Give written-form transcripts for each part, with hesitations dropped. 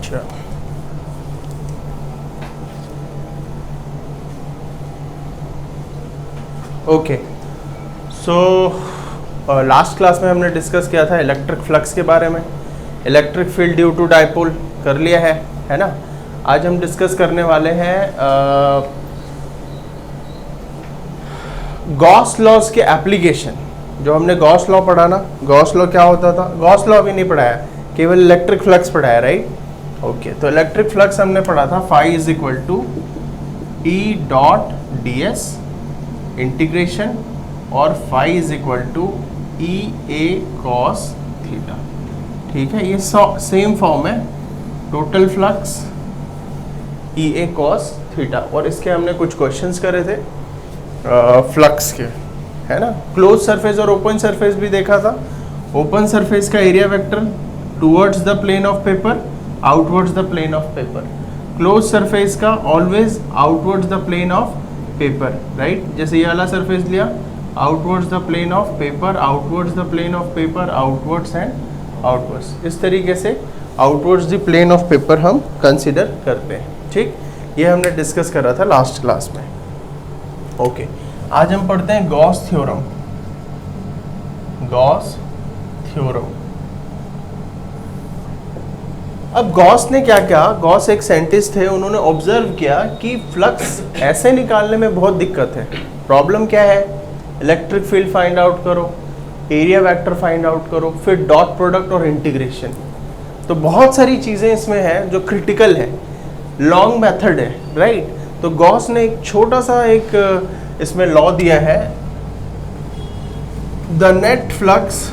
अच्छा, okay. So last class में हमने डिस्कस किया था इलेक्ट्रिक फ्लक्स के बारे में, electric field due to dipole कर लिया है ना। आज हम डिस्कस करने वाले हैं गॉस लॉज के एप्लीकेशन। जो हमने गॉस लॉ पढ़ा ना, गॉस लॉ क्या होता था? गॉस लॉ अभी नहीं पढ़ाया, केवल इलेक्ट्रिक फ्लक्स पढ़ाया, राइट? ओके, तो इलेक्ट्रिक फ्लक्स हमने पढ़ा था phi is equal to E dot D S integration और phi is equal to E A cos theta. ठीक है, ये सेम फॉर्म है, total flux E A cos theta. और इसके हमने कुछ क्वेश्चंस करे थे फ्लक्स के, है ना। क्लोज सरफेस और ओपन सरफेस भी देखा था। ओपन सरफेस का area vector towards the plane of paper, outwards the plane of paper. Close surface का always outwards the plane of paper, right. जैसे ये वाला सरफेस लिया, outwards the plane of paper, outwards the plane of paper, outwards and outwards. इस तरीके से outwards the plane of paper हम consider करते हैं। ठीक, ये हमने डिस्कस करा था लास्ट क्लास में। ओके, आज हम पढ़ते हैं गॉस थ्योरम। Gauss theorem. अब गॉस ने क्या किया? गॉस एक साइंटिस्ट थे, उन्होंने ऑब्जर्व किया कि फ्लक्स ऐसे निकालने में बहुत दिक्कत है। प्रॉब्लम क्या है? इलेक्ट्रिक फील्ड फाइंड आउट करो, एरिया वेक्टर फाइंड आउट करो, फिर डॉट प्रोडक्ट और इंटीग्रेशन। तो बहुत सारी चीज़ें इसमें हैं जो क्रिटिकल है, लॉन्ग मेथड है, राइट। तो गॉस ने एक छोटा सा एक इसमें लॉ दिया है, the net flux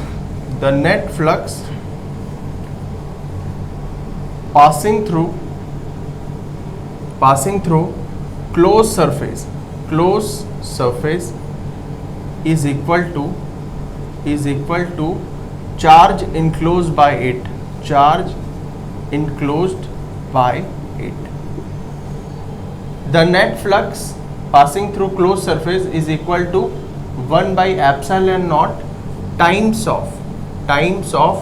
passing through closed surface is equal to charge enclosed by it, the net flux passing through closed surface is equal to 1 by epsilon naught times of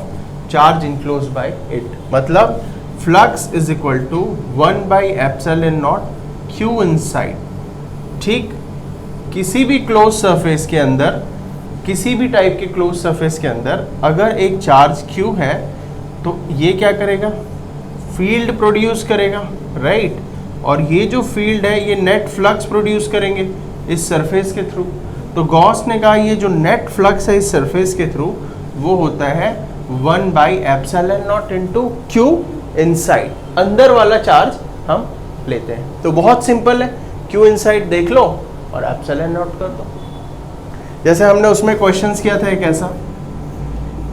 charge enclosed by it। मतलब flux is equal to 1 by epsilon naught Q inside. ठीक, किसी भी close surface के अंदर, किसी भी type के close surface के अंदर अगर एक चार्ज क्यू है तो ये क्या करेगा? फील्ड प्रोड्यूस करेगा, राइट। और ये जो फील्ड है ये नेट फ्लक्स प्रोड्यूस करेंगे इस सरफेस के थ्रू। तो गॉस ने कहा ये जो नेट फ्लक्स है इस सरफेस के थ्रू वो होता है 1 by epsilon not into Q inside. अंदर वाला चार्ज हम लेते हैं। तो बहुत सिंपल है, क्यू इनसाइड देख लो और एप्सिलॉन नॉट कर दो। जैसे हमने उसमें क्वेश्चंस किया था एक ऐसा,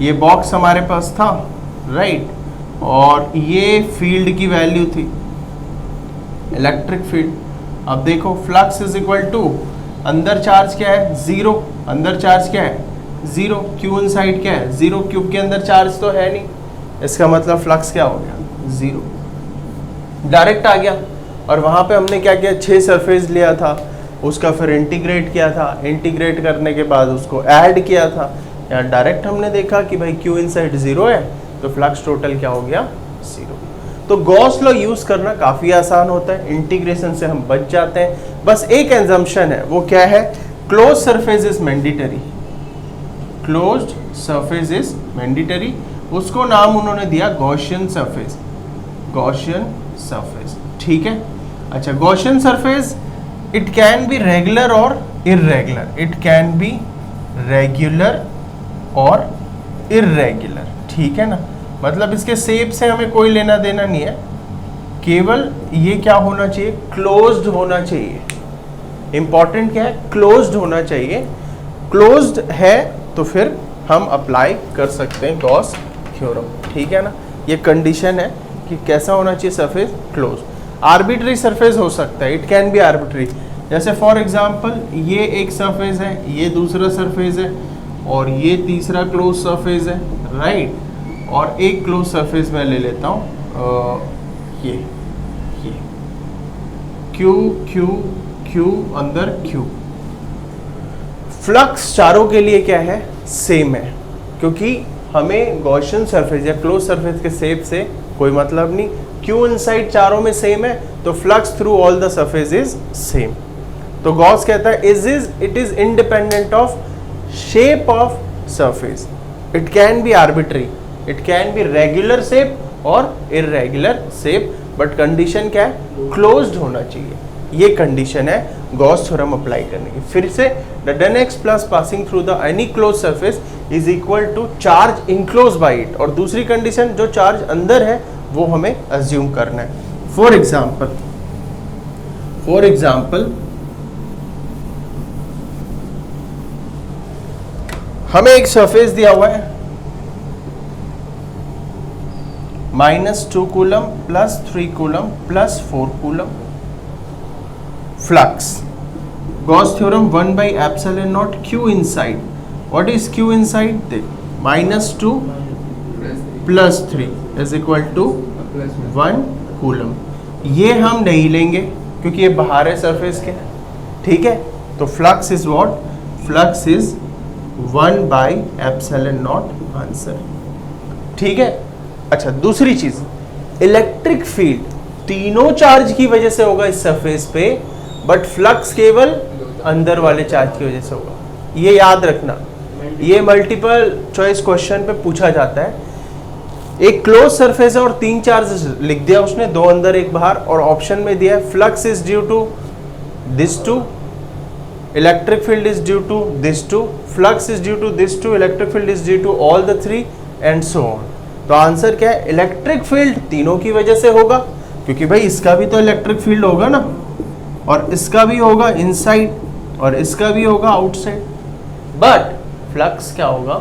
ये बॉक्स हमारे पास था, राइट, और ये फील्ड की वैल्यू थी इलेक्ट्रिक फील्ड। अब देखो फ्लक्स इज इक्वल टू, अंदर चार्ज क्या है? 0। अंदर चार्ज क्या है? 0। क्यू इनसाइड क्या है? 0। क्यूब के अंदर चार्ज तो है नहीं, इसका मतलब फ्लक्स क्या हो गया? 0। डायरेक्ट आ गया। और वहाँ पे हमने क्या किया? 6 सरफेस लिया था, उसका फिर इंटीग्रेट किया था, इंटीग्रेट करने के बाद उसको ऐड किया था। यहाँ डायरेक्ट हमने देखा कि भाई क्यू इनसाइड 0 है तो फ्लक्स टोटल क्या हो गया? 0। तो गॉस लॉ यूज करना काफी आसान होता है, इंटीग्रेशन से हम बच जाते हैं। बस एक एग्जम्पशन है, वो क्या है? Close surface is mandatory. Closed surface is mandatory, उसको नाम उन्होंने दिया गॉसियन सरफेस। गॉसियन सरफेस, ठीक है। अच्छा, Gaussian surface it can be regular और irregular. It can be regular और इर्रेगुलर, ठीक है ना। मतलब इसके शेप से हमें कोई लेना देना नहीं है, केवल ये क्या होना चाहिए? क्लोज्ड होना चाहिए। इंपॉर्टेंट क्या है? क्लोज्ड होना चाहिए। क्लोज्ड है तो फिर हम अप्लाई कर सकते हैं गॉस थ्योरम, ठीक है ना। ये कंडीशन है कि कैसा होना चाहिए सरफेस? क्लोज। आर्बिट्री सरफेस हो सकता है, इट कैन बी आर्बिट्री। जैसे फॉर एग्जांपल ये एक सरफेस है, ये दूसरा सरफेस है और ये तीसरा क्लोज सरफेस है, राइट। और एक क्लोज सरफेस मैं ले लेता हूँ, ये क्यू क्यू क्यू अंदर क्यू। फ्लक्स चारों के लिए क्या है? सेम है, क्योंकि हमें गॉसियन सरफेस या क्लोज सरफेस के शेप से कोई मतलब नहीं, क्यू इनसाइड चारों में सेम है तो flux through all the surface is same. तो गॉस कहता है it is independent of shape of surface, it can B arbitrary, it can be regular shape और इरेगुलर शेप, बट कंडीशन क्या है, क्लोज्ड होना चाहिए। ये कंडीशन है गॉस थ्योरम अप्लाई करने की। फिर से the done x plus passing through the any close surface is equal to charge enclose by it, और दूसरी कंडीशन जो चार्ज अंदर है वो हमें अज्यूम करना है। फॉर एग्जाम्पल हमें एक सरफेस दिया हुआ है -2 coulomb plus 3 coulomb plus 4 coulomb, flux, Gauss theorem 1/ε0 q inside, what is q inside, देख -2 plus 3 is equal to 1 coulomb. ये हम नहीं लेंगे क्योंकि ये बाहर है सरफेस के, ठीक है। तो flux is what, flux is 1/ε0 answer, ठीक है। अच्छा, दूसरी चीज, इलेक्ट्रिक फील्ड तीनों चार्ज की वजह से होगा इस सरफेस पे, बट फ्लक्स केवल अंदर वाले चार्ज की वजह से होगा। ये याद रखना, ये मल्टीपल चॉइस क्वेश्चन पे पूछा जाता है। एक क्लोज सरफेस है और 3 चार्ज लिख दिया उसने, 2 अंदर 1 बाहर, और ऑप्शन में दिया है flux is due to this two, electric field is due to this two, flux is due to this two, electric field is due to all the 3 and so on. तो आंसर क्या है, electric field तीनों की वजह से होगा, क्योंकि भाई इसका भी तो इलेक्ट्रिक फील्ड होगा ना, और इसका भी होगा इनसाइड और इसका भी होगा आउटसाइड, बट फ्लक्स क्या होगा,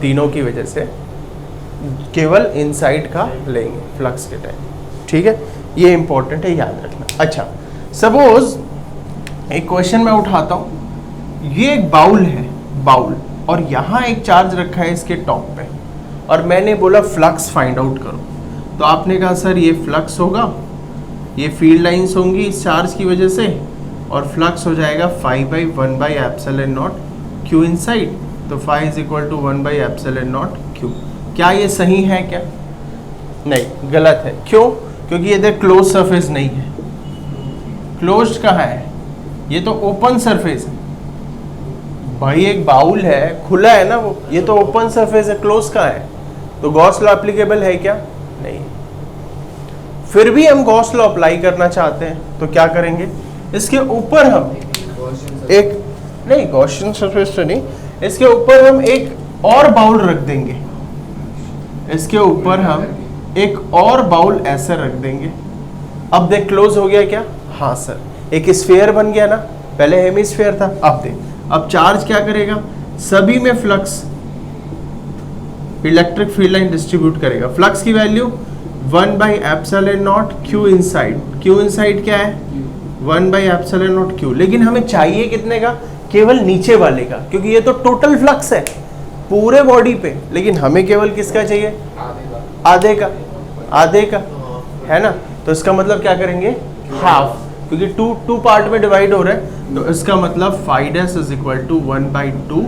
तीनों की वजह से केवल इनसाइड का लेंगे फ्लक्स के टाइम, ठीक है। ये इंपॉर्टेंट है, याद रखना। अच्छा, सपोज एक क्वेश्चन मैं उठाता हूं, ये एक बाउल है, बाउल, और यहां एक चार्ज रखा है इसके टॉप पे, और मैंने बोला फ्लक्स फाइंड आउट करो। तो आपने कहा सर ये फ्लक्स होगा, ये फील्ड लाइंस होंगी इस चार्ज की वजह से, और फ्लक्स हो जाएगा 5/1/ε0 q इनसाइड, तो 5 इज इक्वल टू 1/ε0 q। क्या ये सही है क्या? नहीं, गलत है। क्यों? क्योंकि ये देख क्लोज सरफेस नहीं है। क्लोज्ड कहाँ है? ये तो ओपन सरफेस है भाई, एक बाउल है, खुला है ना वो, ये तो ओपन सरफेस है, क्लोज कहाँ है? तो गॉस लॉ एप्लीकेबल है क्या? नहीं। फिर भी हम गॉस लॉ अप्लाई करना चाहते हैं तो क्या करेंगे, इसके ऊपर हम एक, नहीं गॉसियन सरफेस तो नहीं, इसके ऊपर हम एक और बाउल रख देंगे, इसके ऊपर हम एक और बाउल ऐसे रख देंगे। अब देख क्लोज हो गया क्या? हाँ सर, एक स्फीयर बन गया ना, पहले हेमिस्फीयर था। अब देख, अब चार्ज क्या करेगा, सभी में flux, electric field line distribute करेगा। फ्लक्स की value 1/ε0 q inside, q inside क्या है? 1/ε0 q, लेकिन हमें चाहिए कितने का? केवल नीचे वाले का, क्योंकि ये तो टोटल फ्लक्स है पूरे बॉडी पे, लेकिन हमें केवल किसका चाहिए? आधे का, आधे का, है ना। तो इसका मतलब क्या करेंगे? हाफ, क्योंकि टू पार्ट में डिवाइड हो रहा है, तो इसका मतलब φ' is equal to 1/2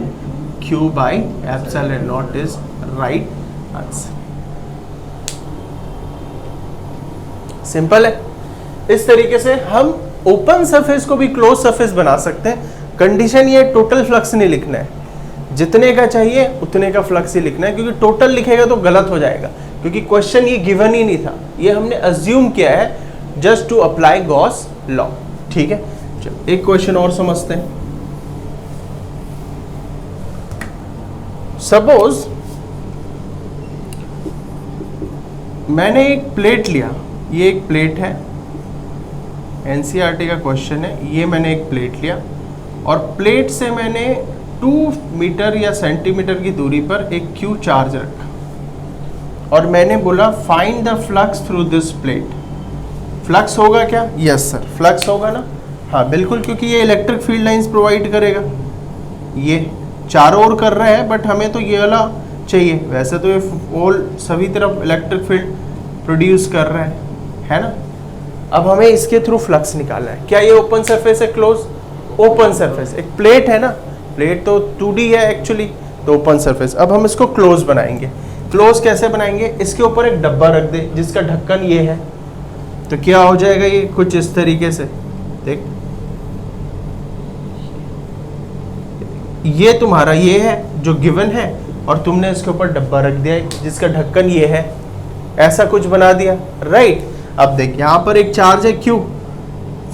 q/ε0 is right answer. Simple है। इस तरीके से हम ओपन सरफेस को भी क्लोज सरफेस बना सकते हैं। कंडीशन ये टोटल फ्लक्स नहीं लिखना है, जितने का चाहिए उतने का फ्लक्स ही लिखना है, क्योंकि टोटल लिखेगा तो गलत हो जाएगा, क्योंकि क्वेश्चन ये गिवन ही नहीं था, ये हमने अज्यूम किया है just to apply Gauss law, ठीक है। चलो एक क्वेश्चन और समझते हैं। सपोज मैंने एक प्लेट लिया, ये एक प्लेट है, एनसीईआरटी का क्वेश्चन है, ये मैंने एक प्लेट लिया और प्लेट से मैंने 2 मीटर या सेंटीमीटर की दूरी पर एक क्यू चार्ज रखा और मैंने बोला find the flux through this plate. Flux होगा क्या? यस सर, फ्लक्स होगा ना। हाँ बिल्कुल, क्योंकि ये इलेक्ट्रिक फील्ड लाइंस प्रोवाइड करेगा, ये चारों ओर कर रहा है, बट हमें तो ये वाला चाहिए। वैसे तो ये ऑल सभी तरफ इलेक्ट्रिक फील्ड प्रोड्यूस कर रहा है ना। अब हमें इसके थ्रू फ्लक्स निकालना है। क्या ये ओपन सरफेस है? क्लोज ओपन सरफेस, एक प्लेट है ना, प्लेट तो 2D है एक्चुअली, तो ओपन सरफेस। अब हम इसको क्लोज बनाएंगे। क्लोज कैसे बनाएंगे, इसके ऊपर एक डब्बा रख दे जिसका ढक्कन ये है, तो क्या हो जाएगा ये कुछ इस तरीके से। देख ये तुम्हारा ये है जो गिवन है, और तुमने इसके ऊपर डब्बा रख दिया है जिसका ढक्कन ये है, ऐसा कुछ बना दिया, राइट। अब देख यहाँ पर एक चार्ज है Q,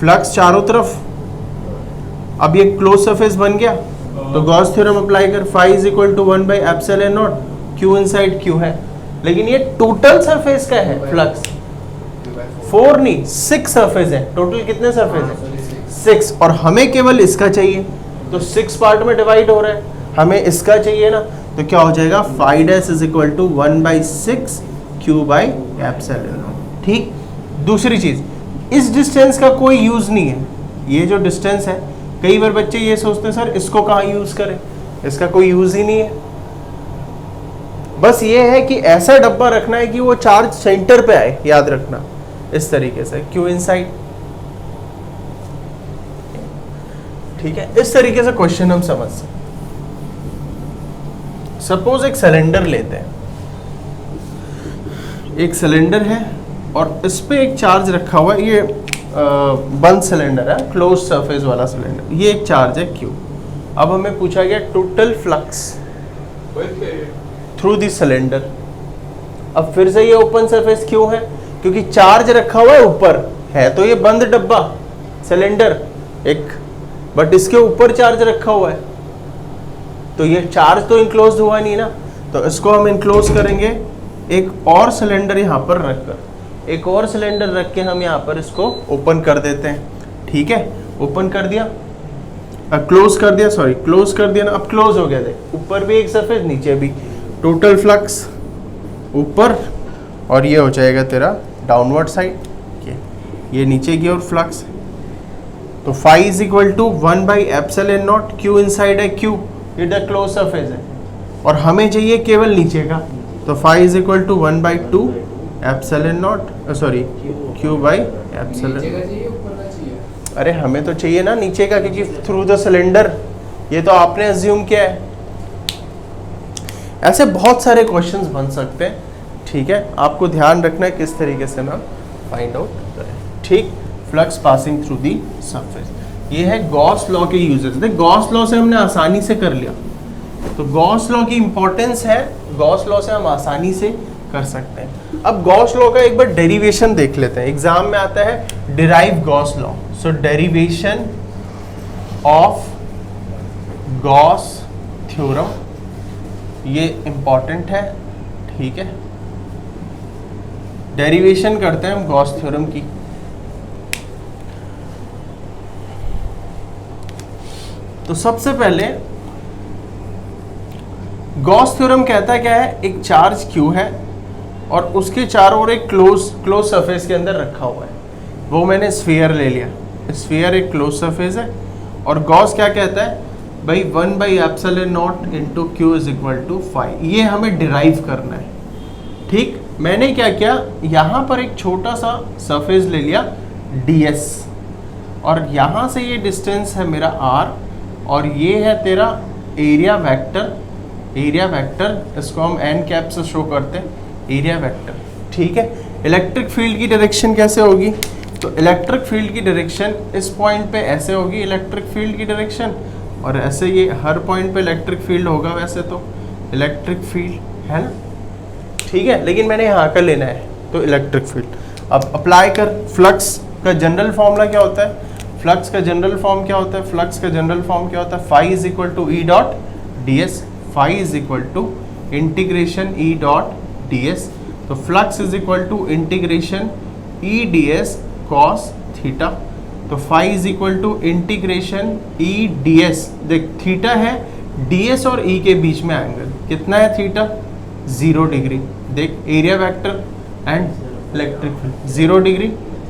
फ्लक्स चारों तरफ, अब ये क्लोज सरफेस बन गया, तो गॉस थ्योरम अप्लाई कर, phi is equal to 1 by epsilon naught Q inside Q है, लेकिन ये टोटल सरफेस का है फ्लक्स, 4 नहीं 6 सरफेस है, टोटल कितने सरफेस है 6, और हमें केवल इसका चाहिए, तो 6 पार्ट में डिवाइड हो रहा है, हमें इसका चाहिए ना, तो क्या हो जाएगा phi dash is equal to 1 by 6 Q by epsilon naught. ठीक, दूसरी चीज, इस डिस्टेंस का कोई यूज नहीं है, ये जो डिस्टेंस है, कई बार बच्चे ये सोचते हैं सर इसको कहाँ यूज करें, इसका कोई यूज ही नहीं है, बस ये है कि ऐसा डब्बा रखना है कि वो चार्ज सेंटर पे आए, याद रखना इस तरीके से Q इनसाइड। ठीक है, इस तरीके से क्वेश्चन हम समझ सकते। सपोज एक सिलेंडर लेते हैं, एक सिलेंडर है और इस पे एक चार्ज रखा हुआ है, ये बंद सिलेंडर है, क्लोज सरफेस वाला सिलेंडर, ये एक चार्ज है Q। अब हमें पूछा गया total flux through this cylinder. अब फिर से ये ओपन सरफेस क्यों है, क्योंकि चार्ज रखा हुआ है ऊपर, है तो ये बंद डब्बा सिलेंडर एक, बट इसके ऊपर चार्ज रखा हुआ है, तो ये चार्ज तो इनक्लोज हुआ नहीं ना, तो इसको हम इनक्लोज करेंगे एक और सिलेंडर यहाँ पर रखकर, एक और सिलेंडर रख के हम यहाँ पर इसको ओपन कर देते हैं। ठीक है, ओपन कर दिया, क्लोज कर दिया, सॉरी क्लोज कर दिया ना, अब क्लोज हो गया, देख ऊपर भी एक सरफेस नीचे भी, टोटल फ्लक्स ऊपर, और ये हो जाएगा तेरा डाउनवर्ड साइड, ये नीचे की ओर फ्लक्स, तो phi is equal to 1 by epsilon naught, Q inside है Q, ये द क्लोज सरफेस है, और हमें चाहिए केवल नीचे का, तो phi is equal to 1 by 2 epsilon naught, sorry Q by epsilon. अरे हमें तो चाहिए ना नीचे का, क्योंकि थ्रू द सिलेंडर, ये तो आपने अज्यूम किया है। ऐसे बहुत सारे क्वेश्चंस बन सकते हैं। ठीक है, आपको ध्यान रखना है किस तरीके से ना फाइंड आउट करें। ठीक, flux passing through the surface, ये है गॉस लॉ के यूजेस। देख गॉस लॉ से हमने आसानी से कर लिया, तो गॉस लॉ की इंपॉर्टेंस है, गॉस लॉ से हम आसानी से कर सकते हैं। अब गॉस लॉ का एक बार डेरिवेशन देख लेते हैं, एग्जाम में आता है derive Gauss law. So derivation of Gauss theorem, ये इंपॉर्टेंट है। ठीक है, डेरिवेशन करते हैं हम गॉस थ्योरम की। तो सबसे पहले गॉस थ्योरम कहता है क्या है, एक चार्ज Q है और उसके चारों ओर एक क्लोज सरफेस के अंदर रखा हुआ है, वो मैंने स्फीयर ले लिया, स्फीयर एक क्लोज सरफेस है, और गॉस क्या कहता है भाई 1 by epsilon naught into Q is equal to phi, ये हमें डिराइव करना है। ठीक, मैंने क्या किया, यहाँ पर एक छोटा सा सरफेस ले लिया ds, और यहाँ से ये डिस्टेंस है मेरा r, और ये है तेरा एरिया वेक्टर, एरिया वेक्टर इसको हम n कैप से शो करते हैं, एरिया वेक्टर। ठीक है, इलेक्ट्रिक फील्ड की डायरेक्शन कैसे होगी, तो इलेक्ट्रिक फील्ड की डायरेक्शन इस पॉइंट पे ऐसे होगी इलेक्ट्रिक फील्ड की डायरेक्शन, और ऐसे ये हर पॉइंट पे इलेक्ट्रिक फील्ड होगा वैसे तो इलेक्ट्रिक फील्ड है ना। ठीक है, लेकिन मैंने यहाँ का लेना है तो इलेक्ट्रिक फील्ड। अब अप्लाई कर, फ्लक्स का जनरल फॉर्मूला क्या होता है, फ्लक्स का जनरल फॉर्म क्या होता है, फ्लक्स का जनरल फॉर्म क्या होता है, phi is equal to E dot D S, phi is equal to integration E dot D S, तो flux is equal to integration E D S cos theta, तो phi is equal to integration E D S, देख theta है D S और E के बीच में angle कितना है थीटा, 0 डिग्री, देख area vector and electric field 0 degree,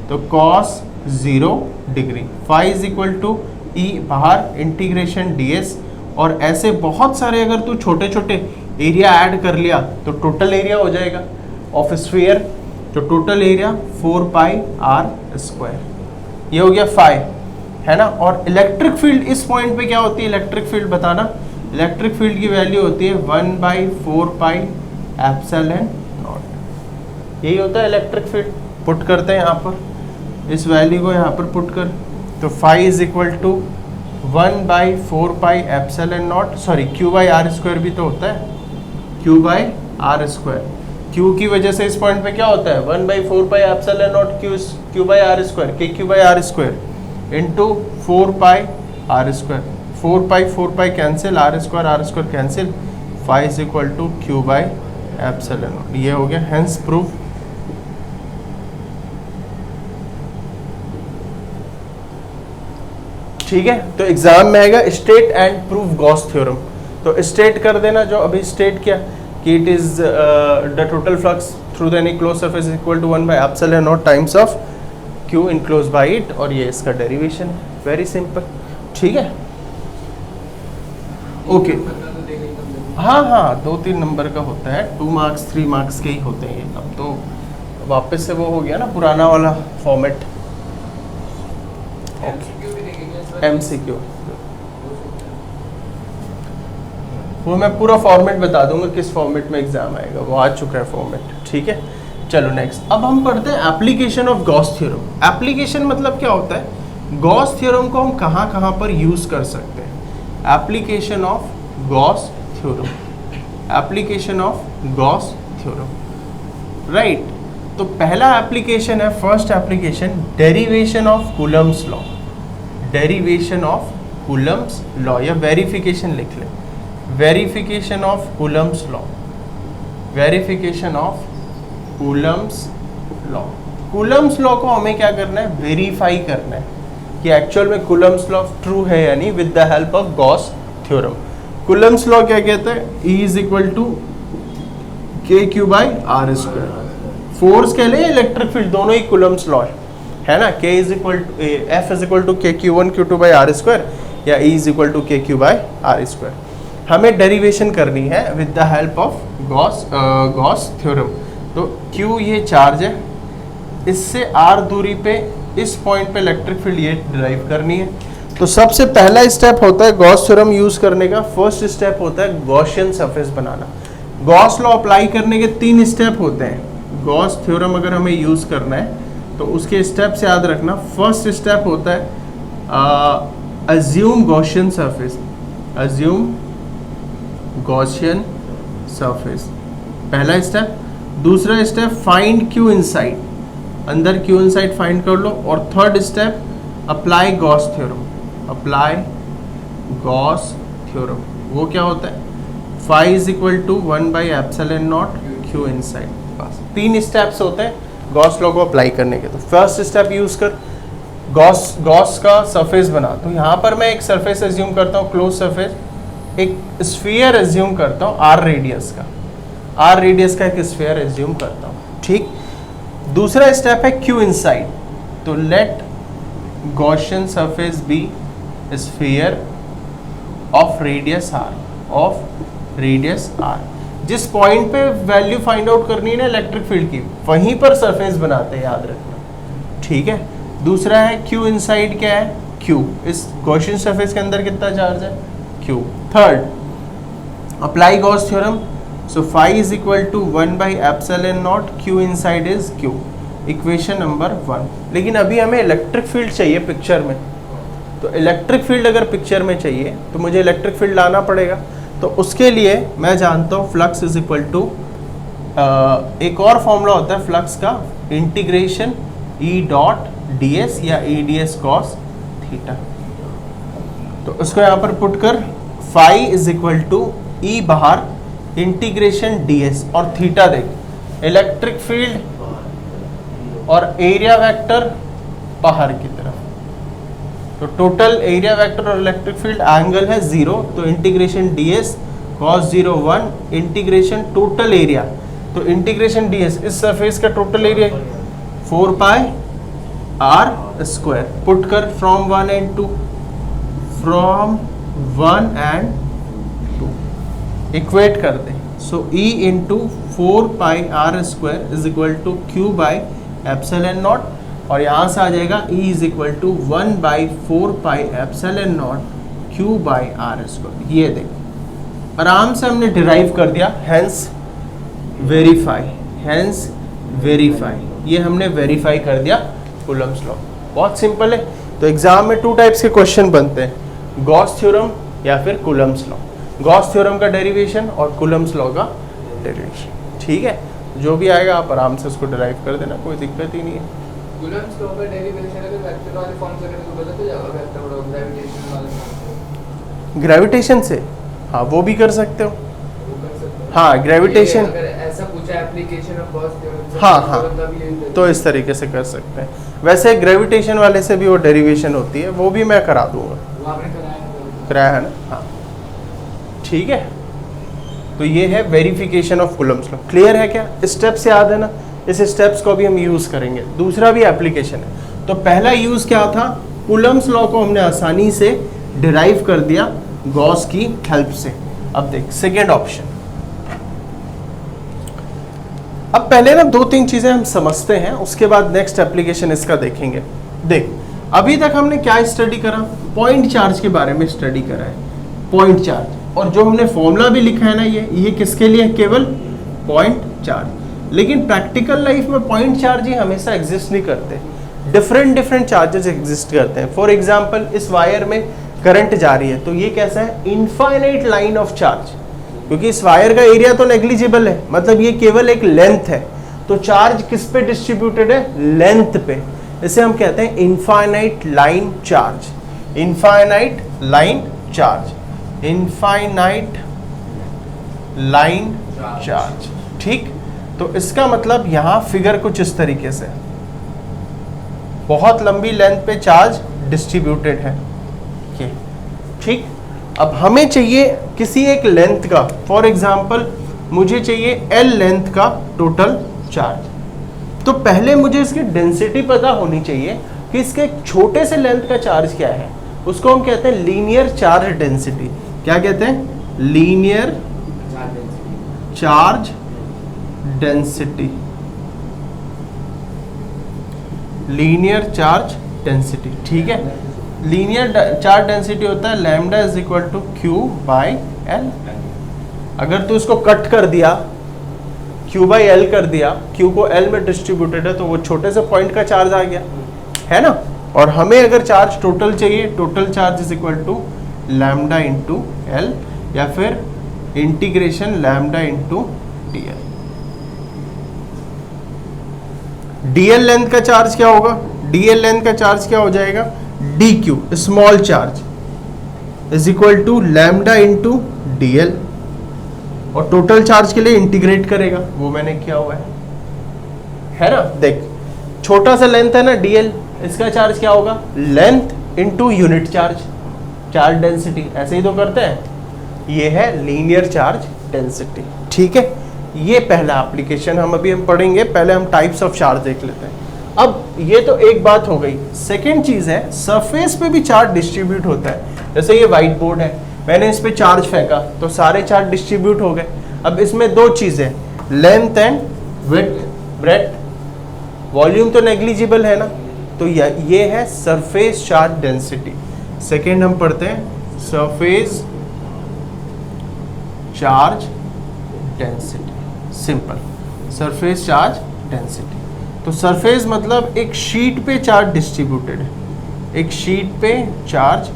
तो cos 0 degree, phi is equal to ई बाहर इंटीग्रेशन डी एस, और ऐसे बहुत सारे अगर तू छोटे छोटे एरिया ऐड कर लिया तो टोटल एरिया हो जाएगा ऑफ स्फीयर, तो total area 4 pi R square, ये हो गया फाई है ना। और इलेक्ट्रिक फील्ड इस पॉइंट पे क्या होती है, इलेक्ट्रिक फील्ड बताना, इलेक्ट्रिक फील्ड की वैल्यू होती है 1 बाई 4 पाई एप्सिलॉन नॉट। यही होता है इलेक्ट्रिक फील्ड। पुट करते हैं यहाँ पर, इस वैल्यू को यहाँ पर पुट कर, तो phi is equal to 1/4 pi epsilon naught, sorry Q by R square भी तो होता है, Q by R square. Q की वजह से इस पॉइंट पे क्या होता है 1/4 pi epsilon naught Q by R square, K Q by R square into 4 pi R square. 4 pi cancel, R square cancel, phi is equal to Q by epsilon naught. ये हो गया, हेंस प्रूफ। ठीक है, तो exam में आएगा state and proof Gauss theorem. तो state कर देना जो अभी स्टेट किया कि it is the total flux through the any close surface is equal to 1/ε0 times of Q enclose by it, और ये इसका डेरिवेशन है, वेरी सिंपल। ठीक है, ओके। हाँ हाँ, 2-3 नंबर का होता है, 2 मार्क्स 3 मार्क्स के ही होते हैं ये। अब तो वापस से वो हो गया ना पुराना वाला फॉर्मेट। ओके, MCQ वो मैं पूरा फॉर्मेट बता दूंगा किस फॉर्मेट में एग्जाम आएगा, वो आ चुका है फॉर्मेट। ठीक है, चलो नेक्स्ट। अब हम पढ़ते हैं application of Gauss theorem. Application मतलब क्या होता है, गॉस थ्योरम को हम कहाँ कहाँ पर यूज कर सकते हैं। Application of Gauss theorem, application of Gauss theorem, right. तो पहला एप्लीकेशन है, first application, derivation of Coulomb's law. Derivation of Coulomb's law, या वेरिफिकेशन लिख लें, verification of Coulomb's law, verification of Coulomb's law. Coulomb's law को हमें क्या करना है, वेरीफाई करना है कि एक्चुअल में कूलम्स लॉ ट्रू है या नहीं, with the help of Gauss theorem. Coulomb's law क्या कहता है, E is equal to K Q by R square. Force कह ले, इलेक्ट्रिक फील्ड, दोनों ही कूलम्स लॉ है ना। K is equal to F is equal to K Q1 Q2 by R square, या E is equal to K Q by R square. हमें derivation करनी है with the help of Gauss theorem. तो Q ये charge है, इससे R दूरी पे इस पॉइंट पे इलेक्ट्रिक फील्ड ये डिराइव करनी है। तो सबसे पहला स्टेप होता है गॉस थ्योरम यूज करने का, फर्स्ट स्टेप होता है गॉसियन सरफेस बनाना। गॉस लॉ अप्लाई करने के 3 स्टेप होते हैं। गॉस थ्योरम अगर हमें यूज करना है तो उसके स्टेप्स याद रखना। फर्स्ट स्टेप होता है assume Gaussian surface, assume Gaussian surface, पहला स्टेप। दूसरा स्टेप फाइंड क्यू इनसाइड, अंदर क्यू इनसाइड फाइंड कर लो। और third step apply Gauss theorem, apply Gauss theorem. वो क्या होता है, phi is equal to 1/ε0 Q inside. बस 3 स्टेप्स होते हैं गॉस लॉ को अप्लाई करने के। तो फर्स्ट स्टेप यूज कर, गॉस का सरफेस बना। तो यहाँ पर मैं एक सरफेस एज्यूम करता हूँ, क्लोज सरफेस, एक स्फीयर एज्यूम करता हूँ आर रेडियस का, आर रेडियस का एक स्फीयर एज्यूम करता हूँ। ठीक, दूसरा स्टेप है क्यू इनसाइड। तो let Gaussian surface be sphere of radius R, of radius R. जिस पॉइंट पे वैल्यू फाइंड आउट करनी है ना इलेक्ट्रिक फील्ड की, वहीं पर सरफेस बनाते हैं, याद रखना। ठीक है, दूसरा है क्यू इनसाइड, क्या है क्यू, इस गॉसियन सरफेस के अंदर कितना चार्ज है Q. Third apply Gauss theorem. So phi is equal to 1/ε0 Q inside is Q, equation number 1। लेकिन अभी हमें इलेक्ट्रिक फील्ड चाहिए पिक्चर में। तो इलेक्ट्रिक फील्ड अगर पिक्चर में चाहिए तो मुझे इलेक्ट्रिक फील्ड लाना पड़ेगा। तो उसके लिए मैं जानता हूँ फ्लक्स इज इक्वल टू, एक और फॉर्मूला होता है फ्लक्स का, इंटीग्रेशन E डॉट ds या E ds cos थीटा। तो उसको यहाँ पर पुट कर, phi is equal to E बाहर, इंटीग्रेशन ds, और थीटा देख, इलेक्ट्रिक फील्ड और एरिया वेक्टर बाहर की तरफ। तो टोटल एरिया वेक्टर और इलेक्ट्रिक फील्ड एंगल है 0, तो integration ds cos 0 1 integration total area. तो इंटीग्रेशन ds इस सरफेस का total area 4 pi R square. Put कर from 1 and 2, from 1 and 2 equate कर दे। So E into 4 pi R square is equal to Q by epsilon naught, और यहाँ से आ जाएगा E is equal to 1/4 pi epsilon naught Q by R square. ये देख, आराम से हमने डिराइव कर दिया। हेंस वेरीफाई, हेंस वेरीफाई, ये हमने वेरीफाई कर दिया कूलम्स लॉ। बहुत सिंपल है। तो एग्जाम में 2 टाइप्स के क्वेश्चन बनते हैं, गॉस थ्योरम या फिर कूलम्स लॉ। गॉस थ्योरम का डेरिवेशन और कूलम्स लॉ का डेरिवेशन। ठीक है, जो भी आएगा आप आराम से उसको डिराइव कर देना, कोई दिक्कत ही नहीं है। कूलम्स लॉ का डेरिवेशन अगर वेक्टर वाले फॉर्म से करें तो गलत हो जाएगा, वेक्टर और ग्रेविटेशन वाले फॉर्म से। ग्रेविटेशन से, हाँ वो भी कर सकते हो। वो कर सकते हैं। हाँ ग्रेविटेशन, अगर ऐसा पूछा एप्लीकेशन ऑफ गॉस थ्योरम, हाँ तो इस तरीके से कर सकते हैं। वैसे ग्रेविटेशन वाले से भी वो डेरिवेशन होती है, वो भी मैं करा दूंगा। वो आपने कराया है ना, हाँ ठीक है। तो ये है verification of Coulomb's law. Clear है क्या? स्टेप्स याद है ना, इस स्टेप्स को भी हम यूज करेंगे। दूसरा भी एप्लीकेशन है। तो पहला यूज क्या था, कूलम्स लॉ को हमने आसानी से डिराइव कर दिया गॉस की हेल्प से। अब देख सेकेंड ऑप्शन। अब पहले ना 2-3 चीजें हम समझते हैं, उसके बाद नेक्स्ट एप्लीकेशन इसका देखेंगे। देख अभी तक हमने क्या स्टडी करा, पॉइंट चार्ज के बारे में स्टडी करा है, पॉइंट चार्ज। और जो हमने फॉर्मूला भी लिखा है ना, ये किसके लिए, केवल पॉइंट चार्ज। लेकिन प्रैक्टिकल लाइफ में पॉइंट चार्ज ही हमेशा एग्जिस्ट नहीं करते, डिफरेंट चार्जेस एग्जिस्ट करते हैं। फॉर एग्जाम्पल इस वायर में करंट जा रही है, तो ये कैसा है, इनफाइनाइट लाइन ऑफ चार्ज, क्योंकि इस वायर का एरिया तो नेग्लिजिबल है, मतलब ये केवल एक लेंथ है। तो चार्ज किस पे डिस्ट्रीब्यूटेड है, लेंथ पे। इसे हम कहते हैं infinite line charge, infinite line charge, infinite line charge. ठीक, तो इसका मतलब यहां फिगर कुछ इस तरीके से, बहुत लंबी लेंथ पे चार्ज डिस्ट्रीब्यूटेड है ये। ठीक, अब हमें चाहिए किसी एक लेंथ का, फॉर एग्जाम्पल मुझे चाहिए L लेंथ का टोटल चार्ज। तो पहले मुझे इसकी डेंसिटी पता होनी चाहिए कि इसके छोटे से लेंथ का चार्ज क्या है। उसको हम कहते हैं लीनियर चार्ज डेंसिटी। क्या कहते हैं, linear charge density, linear charge density. ठीक है, लीनियर चार्ज डेंसिटी होता है lambda is equal to Q by L. अगर तो इसको कट कर दिया, क्यू बाई एल कर दिया, क्यू को एल में डिस्ट्रीब्यूटेड है, तो वो छोटे से पॉइंट का चार्ज आ गया, है ना। और हमें अगर चार्ज टोटल चाहिए, total charge is equal to lambda into L, या फिर integration lambda into D L. DL length का चार्ज क्या होगा, डीएल लेंथ का चार्ज क्या हो जाएगा, D Q small charge is equal to lambda into DL. और टोटल चार्ज के लिए इंटीग्रेट करेगा, वो मैंने किया हुआ है ना। देख छोटा सा लेंथ है ना डीएल, इसका चार्ज क्या होगा, length into unit charge, charge density, ऐसे ही तो करते हैं। ये है लीनियर चार्ज डेंसिटी। ठीक है, ये पहला एप्लीकेशन हम पढ़ेंगे। पहले हम टाइप्स ऑफ चार्ज देख लेते हैं। अब ये तो एक बात हो गई। सेकेंड चीज है, सरफेस पे भी चार्ज डिस्ट्रीब्यूट होता है। जैसे ये व्हाइट बोर्ड है, मैंने इस पे चार्ज फेंका तो सारे चार्ज डिस्ट्रीब्यूट हो गए। अब इसमें 2 चीजें, length and width, breadth. Volume तो नेग्लिजिबल है ना, तो ये है सरफेस चार्ज डेंसिटी। सेकेंड हम पढ़ते हैं surface charge density. Simple, surface charge density. तो सरफेस मतलब एक शीट पे चार्ज डिस्ट्रीब्यूटेड है, एक शीट पे चार्ज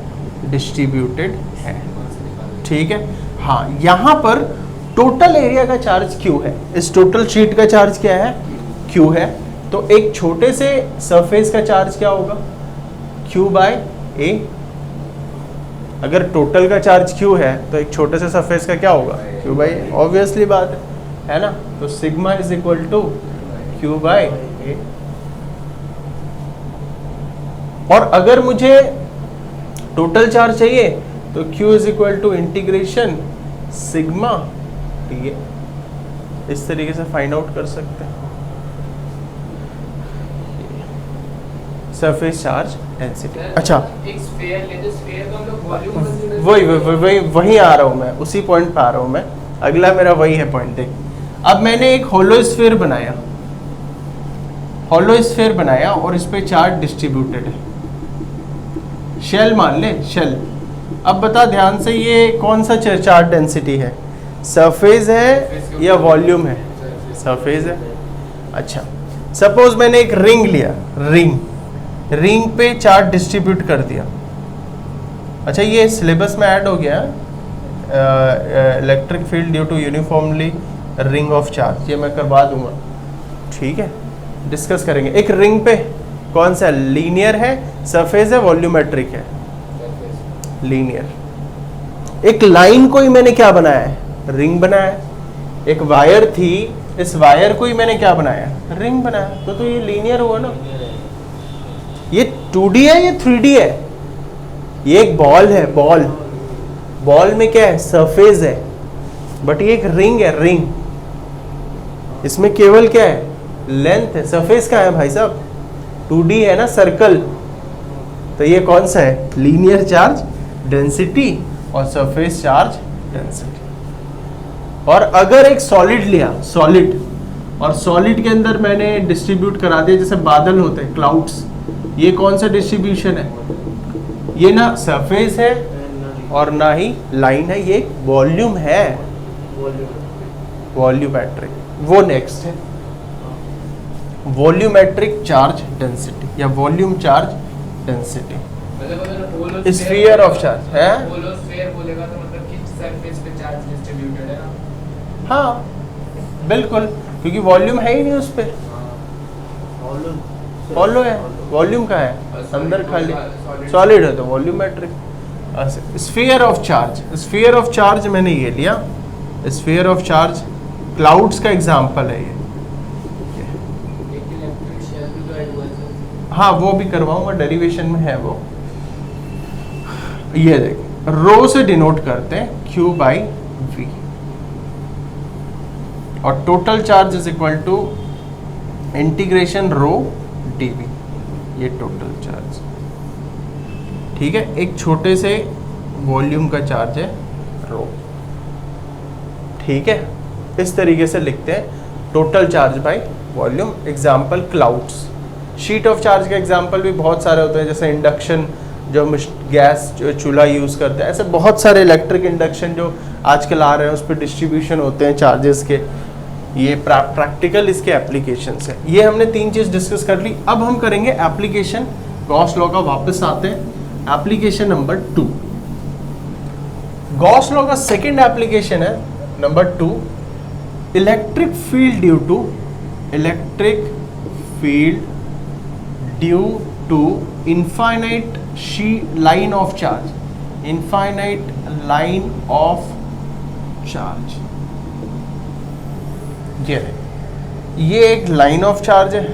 डिस्ट्रीब्यूटेड है। ठीक है, हाँ यहाँ पर टोटल एरिया का चार्ज Q है, इस टोटल शीट का चार्ज क्या है, Q है। तो एक छोटे से सरफेस का चार्ज क्या होगा, Q बाय A। अगर टोटल का चार्ज Q है तो एक छोटे से सरफेस का क्या होगा, Q बाई A। ऑब्वियसली बात है ना। तो sigma is equal to Q by A। और अगर मुझे टोटल चार्ज चाहिए तो Q is equal to integration sigma T A. इस तरीके से फाइंड आउट कर सकते हैं सरफेस चार्ज डेंसिटी। अच्छा, एक स्फीयर ले, तो स्फीयर को हम लोग वॉल्यूम कंसीडर, वही आ रहा हूं मैं, उसी पॉइंट पे आ रहा हूं मैं। अगला मेरा वही है पॉइंट। देख अब मैंने एक होलो स्फीयर बनाया, होलो स्फीयर बनाया और इस पे चार्ज डिस्ट्रीब्यूटेड है, शेल मान ले, शेल। अब बता ध्यान से, ये कौन सा चार्ज डेंसिटी है, सरफेस है या वॉल्यूम है, सरफेस है। अच्छा, सपोज मैंने एक रिंग लिया, रिंग पे चार्ज डिस्ट्रीब्यूट कर दिया। अच्छा, ये सिलेबस में ऐड हो गया, electric field due to uniformly ring of charge, ये मैं करवा दूंगा, ठीक है, डिस्कस करेंगे। एक रिंग पे कौन सा लीनियर है, सरफेस है, वॉल्यूमेट्रिक है? लीनियर। एक लाइन को ही मैंने क्या बनाया है, रिंग बनाया है। एक वायर थी, इस वायर को ही मैंने क्या बनाया, रिंग बनाया, तो ये लीनियर हुआ ना। ये 2D है, ये 3D है। ये एक बॉल है, बॉल में क्या है, सरफेस है, बट ये एक रिंग है, रिंग। इसमें केवल क्या है, लेंथ है, सरफेस का है भाई साहब, 2D है ना, सर्कल। तो ये कौन सा है, लीनियर चार्ज डेंसिटी और सरफेस चार्ज डेंसिटी। और अगर एक सॉलिड लिया, सॉलिड, और सॉलिड के अंदर मैंने डिस्ट्रीब्यूट करा दिया, जैसे बादल होते हैं, क्लाउड्स, ये कौन सा डिस्ट्रीब्यूशन है, ये ना सरफेस है और ना ही लाइन है, ये वॉल्यूम है, वॉल्यूमेट्रिक। वो नेक्स्ट है वॉल्यूमेट्रिक चार्ज डेंसिटी या volume charge density. Sphere of charge है, बोलेगा तो मतलब कि सरफेस पे चार्ज डिस्ट्रीब्यूटेड है ना। हाँ बिल्कुल, क्योंकि वॉल्यूम है ही नहीं उस पर, हॉलो है, वॉल्यूम का है, अंदर खाली सॉलिड है, तो volumetric. Sphere of charge, sphere of charge मैंने ये लिया, स्फीयर ऑफ चार्ज क्लाउड्स का एग्जांपल है ये। हाँ वो भी करवाऊंगा, डेरिवेशन में है वो। ये देखिए, रो से डिनोट करते हैं Q बाई V, और total charge is equal to integration rho dV, ये टोटल चार्ज, ठीक है। एक छोटे से वॉल्यूम का चार्ज है रो, ठीक है। इस तरीके से लिखते हैं total charge by volume. Example clouds. Sheet of charge के एग्जाम्पल भी बहुत सारे होते हैं, जैसे इंडक्शन, जो गैस जो चूल्हा यूज़ करते हैं, ऐसे बहुत सारे इलेक्ट्रिक इंडक्शन जो आजकल आ रहे हैं, उस पर डिस्ट्रीब्यूशन होते हैं चार्जेस के। ये प्रैक्टिकल इसके एप्लीकेशंस है। ये हमने 3 चीज़ डिस्कस कर ली। अब हम करेंगे एप्लीकेशन गॉस लॉ का। वापस आते हैं एप्लीकेशन नंबर 2। गॉस लॉ का सेकेंड एप्लीकेशन है number 2, electric field due to, electric field due to infinite line of charge, infinite line of charge. ये एक लाइन ऑफ चार्ज है,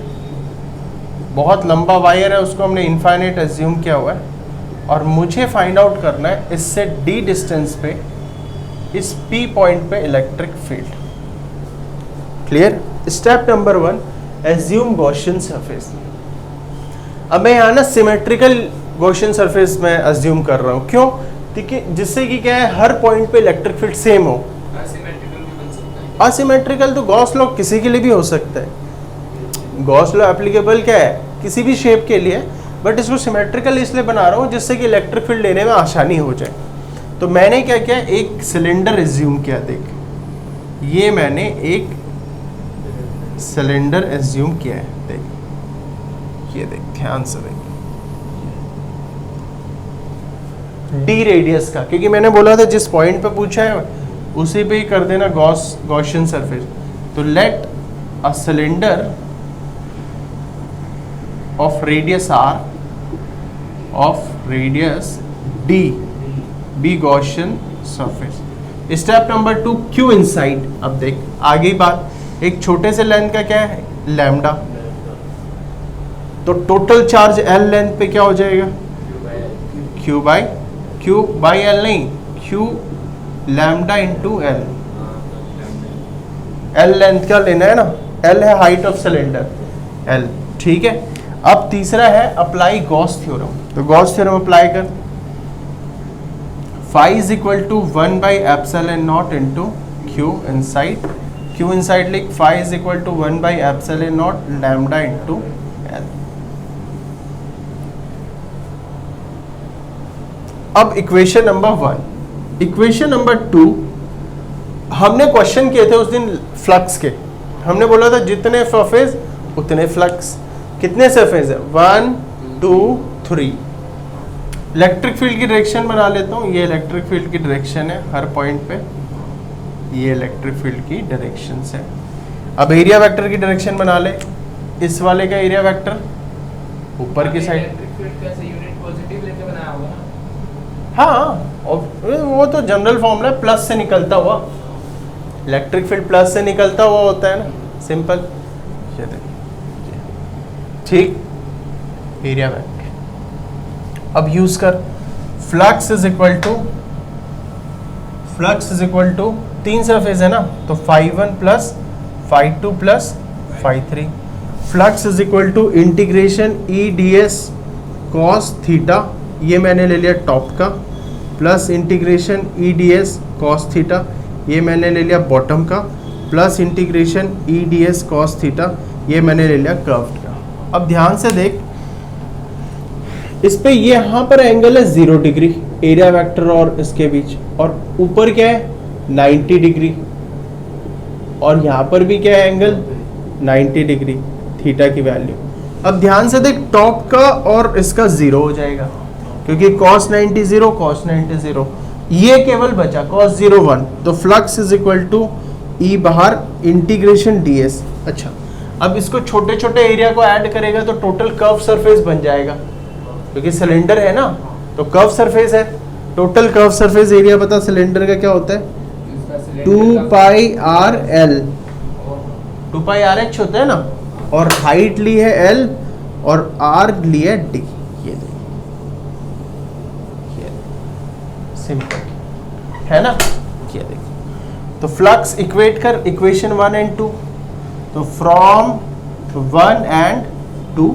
बहुत लंबा वायर है, उसको हमने इनफाइनाइट एज्यूम किया हुआ है, और मुझे फाइंड आउट करना है इससे d डिस्टेंस पे, इस P पॉइंट पे electric field. Clear? Step number 1, assume Gaussian surface. अब मैं यहाँ ना सिमेट्रिकल गॉसियन सरफेस में एज्यूम कर रहा हूँ, क्यों? क्योंकि जिससे कि क्या है, हर पॉइंट पे इलेक्ट्रिक फील्ड सेम हो। असिमेट्रिकल तो गॉस लॉ किसी के लिए भी हो सकता है। गॉस लॉ एप्लीकेबल क्या है, किसी भी शेप के लिए, बट इसको सिमेट्रिकल इसलिए बना रहा हूँ जिससे कि इलेक्ट्रिक फील्ड लेने में आसानी हो जाए। तो मैंने क्या किया, एक सिलेंडर एज्यूम किया। देख, ये मैंने एक सिलेंडर एज्यूम किया है। देख, ये देख, ध्यान से देख, डी रेडियस का, क्योंकि मैंने बोला था जिस पॉइंट पे पूछा है उसी पे ही कर देना गॉसियन सरफेस। तो let a cylinder of radius R, of radius D, be Gaussian surface. Step number 2, Q inside. अब देख आगे बात, एक छोटे से लेंथ का क्या है, लैम्डा, तो टोटल चार्ज एल लेंथ पे क्या हो जाएगा, क्यू बाई एल नहीं, Q lambda into L. L length का लेना है ना, एल है हाइट ऑफ सिलेंडर, एल, ठीक है। अब तीसरा है अप्लाई गॉस थ्योरम। तो गॉस थ्योरम अप्लाई कर, phi is equal to 1 by epsilon naught into Q inside. Q inside लिख, phi is equal to 1 by epsilon naught lambda into L. अब equation number 1, equation number 2, हमने question किए थे उस दिन flux के, हमने बोला था जितने सरफेस उतने फ्लक्स। कितने सरफेस है? 1 2 3। इलेक्ट्रिक फील्ड की डायरेक्शन बना लेता हूँ। ये इलेक्ट्रिक फील्ड की डायरेक्शन है हर पॉइंट पे, ये इलेक्ट्रिक फील्ड की डायरेक्शन है। अब एरिया वेक्टर की डायरेक्शन बना ले। इस वाले का एरिया वेक्टर ऊपर की साइड। इलेक्ट्रिक फील्ड कैसे यूनिट पॉजिटिव लेके बनाया होगा ना? हाँ, और वो तो जनरल फॉर्मूला है, प्लस से निकलता हुआ। इलेक्ट्रिक फील्ड प्लस से निकलता हुआ होता है ना, सिंपल। ये देखिए, ठीक, एरिया वेक्टर। अब यूज कर flux is equal to 3 surface है ना, तो φ1 plus φ2 plus φ3। Flux is equal to integration E D S cos theta, ये मैंने ले लिया टॉप का, plus integration E D S cos theta, ये मैंने ले लिया बॉटम का, plus integration E D S cos theta, ये मैंने ले लिया कर्व्ड का। अब ध्यान से देख, इस पे ये यहाँ पर एंगल है 0 डिग्री एरिया वेक्टर और इसके बीच, और ऊपर क्या है 90 डिग्री, और यहाँ पर भी क्या है एंगल 90 डिग्री थीटा की वैल्यू। अब ध्यान से देख, टॉप का और इसका 0 हो जाएगा, क्योंकि cos 90 0 cos 90 0, ये केवल बचा cos 0 1। तो फ्लक्स इज इक्वल टू ई बाहर इंटीग्रेशन ds। अच्छा, अब इसको छोटे छोटे एरिया को ऐड करेगा तो टोटल कर्व सरफेस बन जाएगा, क्योंकि सिलेंडर है ना, तो कर्व सरफेस है। टोटल कर्व सरफेस एरिया पता सिलेंडर का क्या होता है? 2 पाई आर एल, 2 पाई आर एच होता है ना, और हाइट ली है एल और आर ली है डी। ये सिंपल है ना, ये देखो। तो फ्लक्स इक्वेट कर इक्वेशन 1 एंड 2, तो from 1 and 2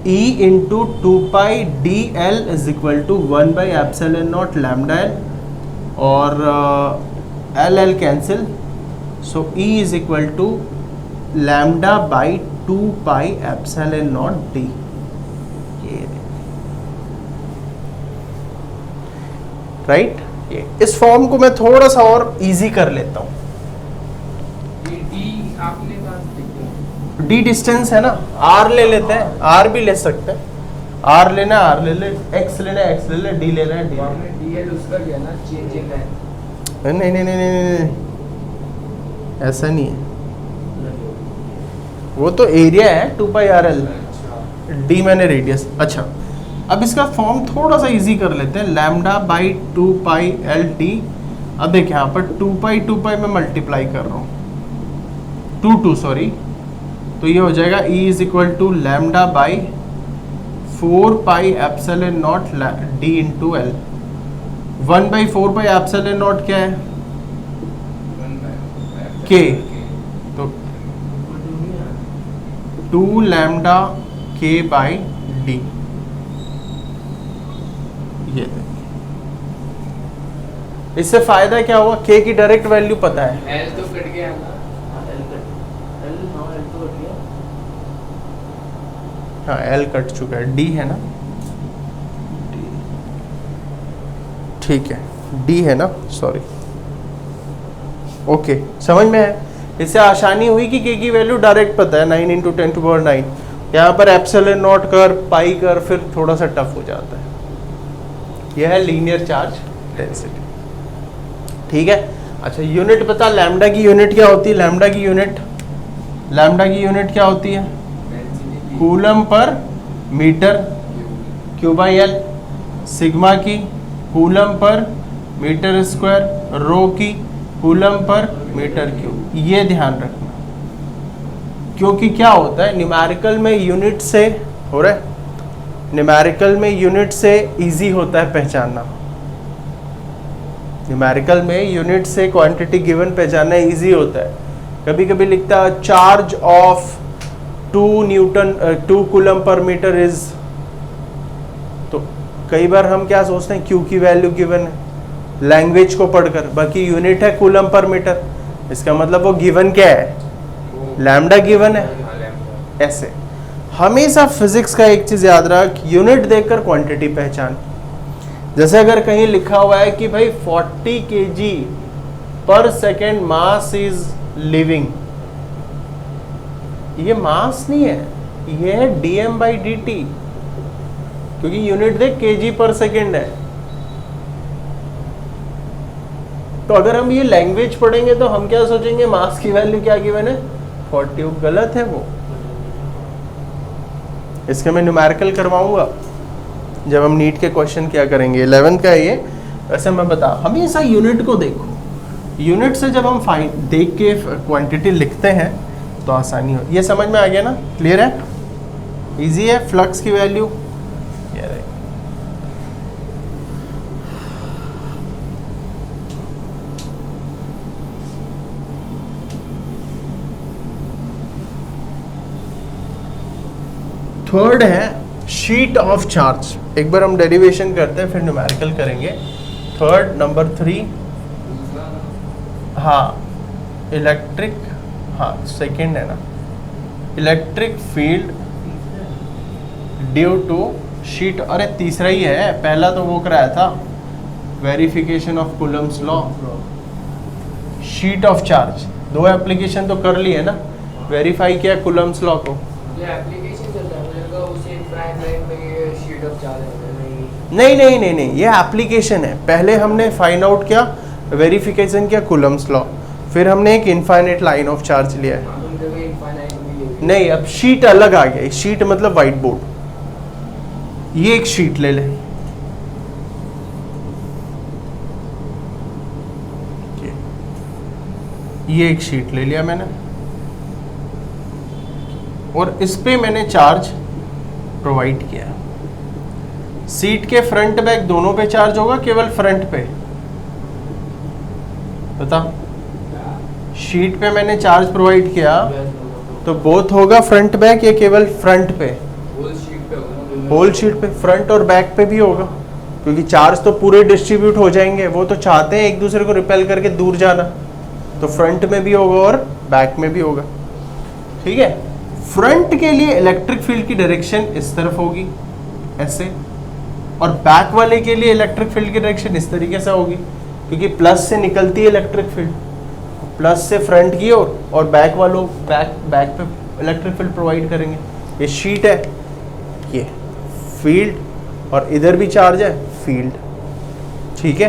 E into 2 pi D L is equal to 1 by epsilon naught lambda L, और L L cancel, so E is equal to lambda by 2 pi epsilon naught D. ये right, ये इस form को मैं थोड़ा सा और easy कर लेता हूँ। ये डी आपने कहाँ से लिखा? डी डिस्टेंस है ना, आर ले लेते हैं, आर भी ले सकते हैं, आर लेना आर ले ले, एक्स लेना एक्स ले ले, डी लेना है डी ले आपने डीएल उसका लिया ना, चेंजिंग लाइन। ले। नहीं नहीं नहीं नहीं नहीं, ऐसा नहीं है, वो तो एरिया है 2 पाई आर एल, डी मैंने रेडियस। अच्छा, अब इसका फॉर्म थोड़ा सा इजी कर लेते हैं, lambda by 2 pi L D. अब देख यहाँ पर 2 पाई में मल्टीप्लाई कर रहा हूँ, 2 सॉरी, तो ये हो जाएगा E is equal to lambda by 4 pi epsilon naught D into L. 1 by 4 pi epsilon naught क्या है? K, तो 2 लैम्डा K बाई डी। ये इससे फायदा क्या हुआ? K की डायरेक्ट वैल्यू पता है, एल तो कट गया ना। हाँ L कट चुका है, D है ना, ठीक है D है ना, सॉरी, ओके समझ में है। इससे आसानी हुई कि K की वैल्यू डायरेक्ट पता है, 9 इंटू 10 टू पावर 9। यहाँ पर एप्सिलॉन नॉट कर पाई कर फिर थोड़ा सा टफ हो जाता है। यह है लीनियर चार्ज डेंसिटी, ठीक है। अच्छा, यूनिट पता, लैम्डा की यूनिट क्या होती है? लैम्डा की यूनिट क्या होती है? कूलम पर metre Q by L. Sigma की कूलम पर मीटर स्क्वायर, रो की कूलम पर मीटर क्यूब। ये ध्यान रखना, क्योंकि क्या होता है न्यूमेरिकल में यूनिट से हो रहा है, न्यूमेरिकल में यूनिट से इजी होता है पहचानना। न्यूमेरिकल में यूनिट से क्वांटिटी गिवन पहचानना इजी होता है। कभी कभी लिखता है चार्ज ऑफ 2 कूलम पर मीटर इज, तो कई बार हम क्या सोचते हैं क्यू की वैल्यू गिवन है लैंग्वेज को पढ़कर, बाकी यूनिट है कूलम पर मीटर, इसका मतलब वो गिवन क्या है? लैम्डा गिवन है। ऐसे हमेशा फिजिक्स का एक चीज याद रख, यूनिट देखकर क्वांटिटी पहचान। जैसे अगर कहीं लिखा हुआ है कि भाई 40 kg पर सेकेंड मास इज लिविंग, ये मास नहीं है, ये है dm/dt, क्योंकि यूनिट देख kg/सेकेंड है। तो अगर हम ये लैंग्वेज पढ़ेंगे तो हम क्या सोचेंगे, मास की वैल्यू क्या गिवन है 40, गलत है वो। इसके मैं न्यूमेरिकल करवाऊंगा जब हम नीट के क्वेश्चन क्या करेंगे, 11th का है ये। वैसे मैं बता, हमेशा यूनिट को देखो, यूनिट से जब हम फाइन देख के क्वांटिटी लिखते हैं तो आसानी हो। ये समझ में आ गया ना, क्लियर है, इजी है। फ्लक्स की वैल्यू ये रही, थर्ड है शीट ऑफ चार्ज। एक बार हम डेरिवेशन करते हैं फिर न्यूमेरिकल करेंगे। थर्ड, नंबर 3, हाँ इलेक्ट्रिक, हाँ सेकंड है ना, electric field due to sheet. अरे तीसरा ही है, पहला तो वो कराया था verification of Coulomb's law. Sheet of charge, दो एप्लीकेशन तो कर ली है ना, वेरीफाई किया कूलम्स लॉ को। ये एप्लीकेशन चल रहा है, मुझे लगा उसी प्राइम लाइन में ये शीट ऑफ चार्ज है। नहीं, ये एप्लीकेशन है। पहले हमने फाइंड आउट किया, वेरिफिकेशन किया कूलम्स लॉ, फिर हमने एक इनफाइनाइट लाइन ऑफ चार्ज लिया है। नहीं, अब शीट अलग आ गया। शीट मतलब व्हाइट बोर्ड। ये एक शीट ले ले, ये एक शीट ले लिया मैंने, और इस पे मैंने चार्ज प्रोवाइड किया। सीट के फ्रंट बैक दोनों पे चार्ज होगा, केवल फ्रंट पे? बता, शीट पे मैंने चार्ज प्रोवाइड किया तो बोथ होगा फ्रंट बैक या केवल फ्रंट पे? होल शीट पे, फ्रंट और बैक पे भी होगा, क्योंकि चार्ज तो पूरे डिस्ट्रीब्यूट हो जाएंगे। वो तो चाहते हैं एक दूसरे को रिपेल करके दूर जाना, तो फ्रंट में भी होगा और बैक में भी होगा। ठीक है, फ्रंट के लिए इलेक्ट्रिक फील्ड की डायरेक्शन इस तरफ होगी ऐसे, और बैक वाले के लिए इलेक्ट्रिक फील्ड की डायरेक्शन इस तरीके से होगी, क्योंकि प्लस से निकलती है इलेक्ट्रिक फील्ड, प्लस से फ्रंट की ओर, और बैक वालों बैक पे इलेक्ट्रिक फील्ड प्रोवाइड करेंगे। ये शीट है, ये फील्ड, और इधर भी चार्ज है फील्ड। ठीक है,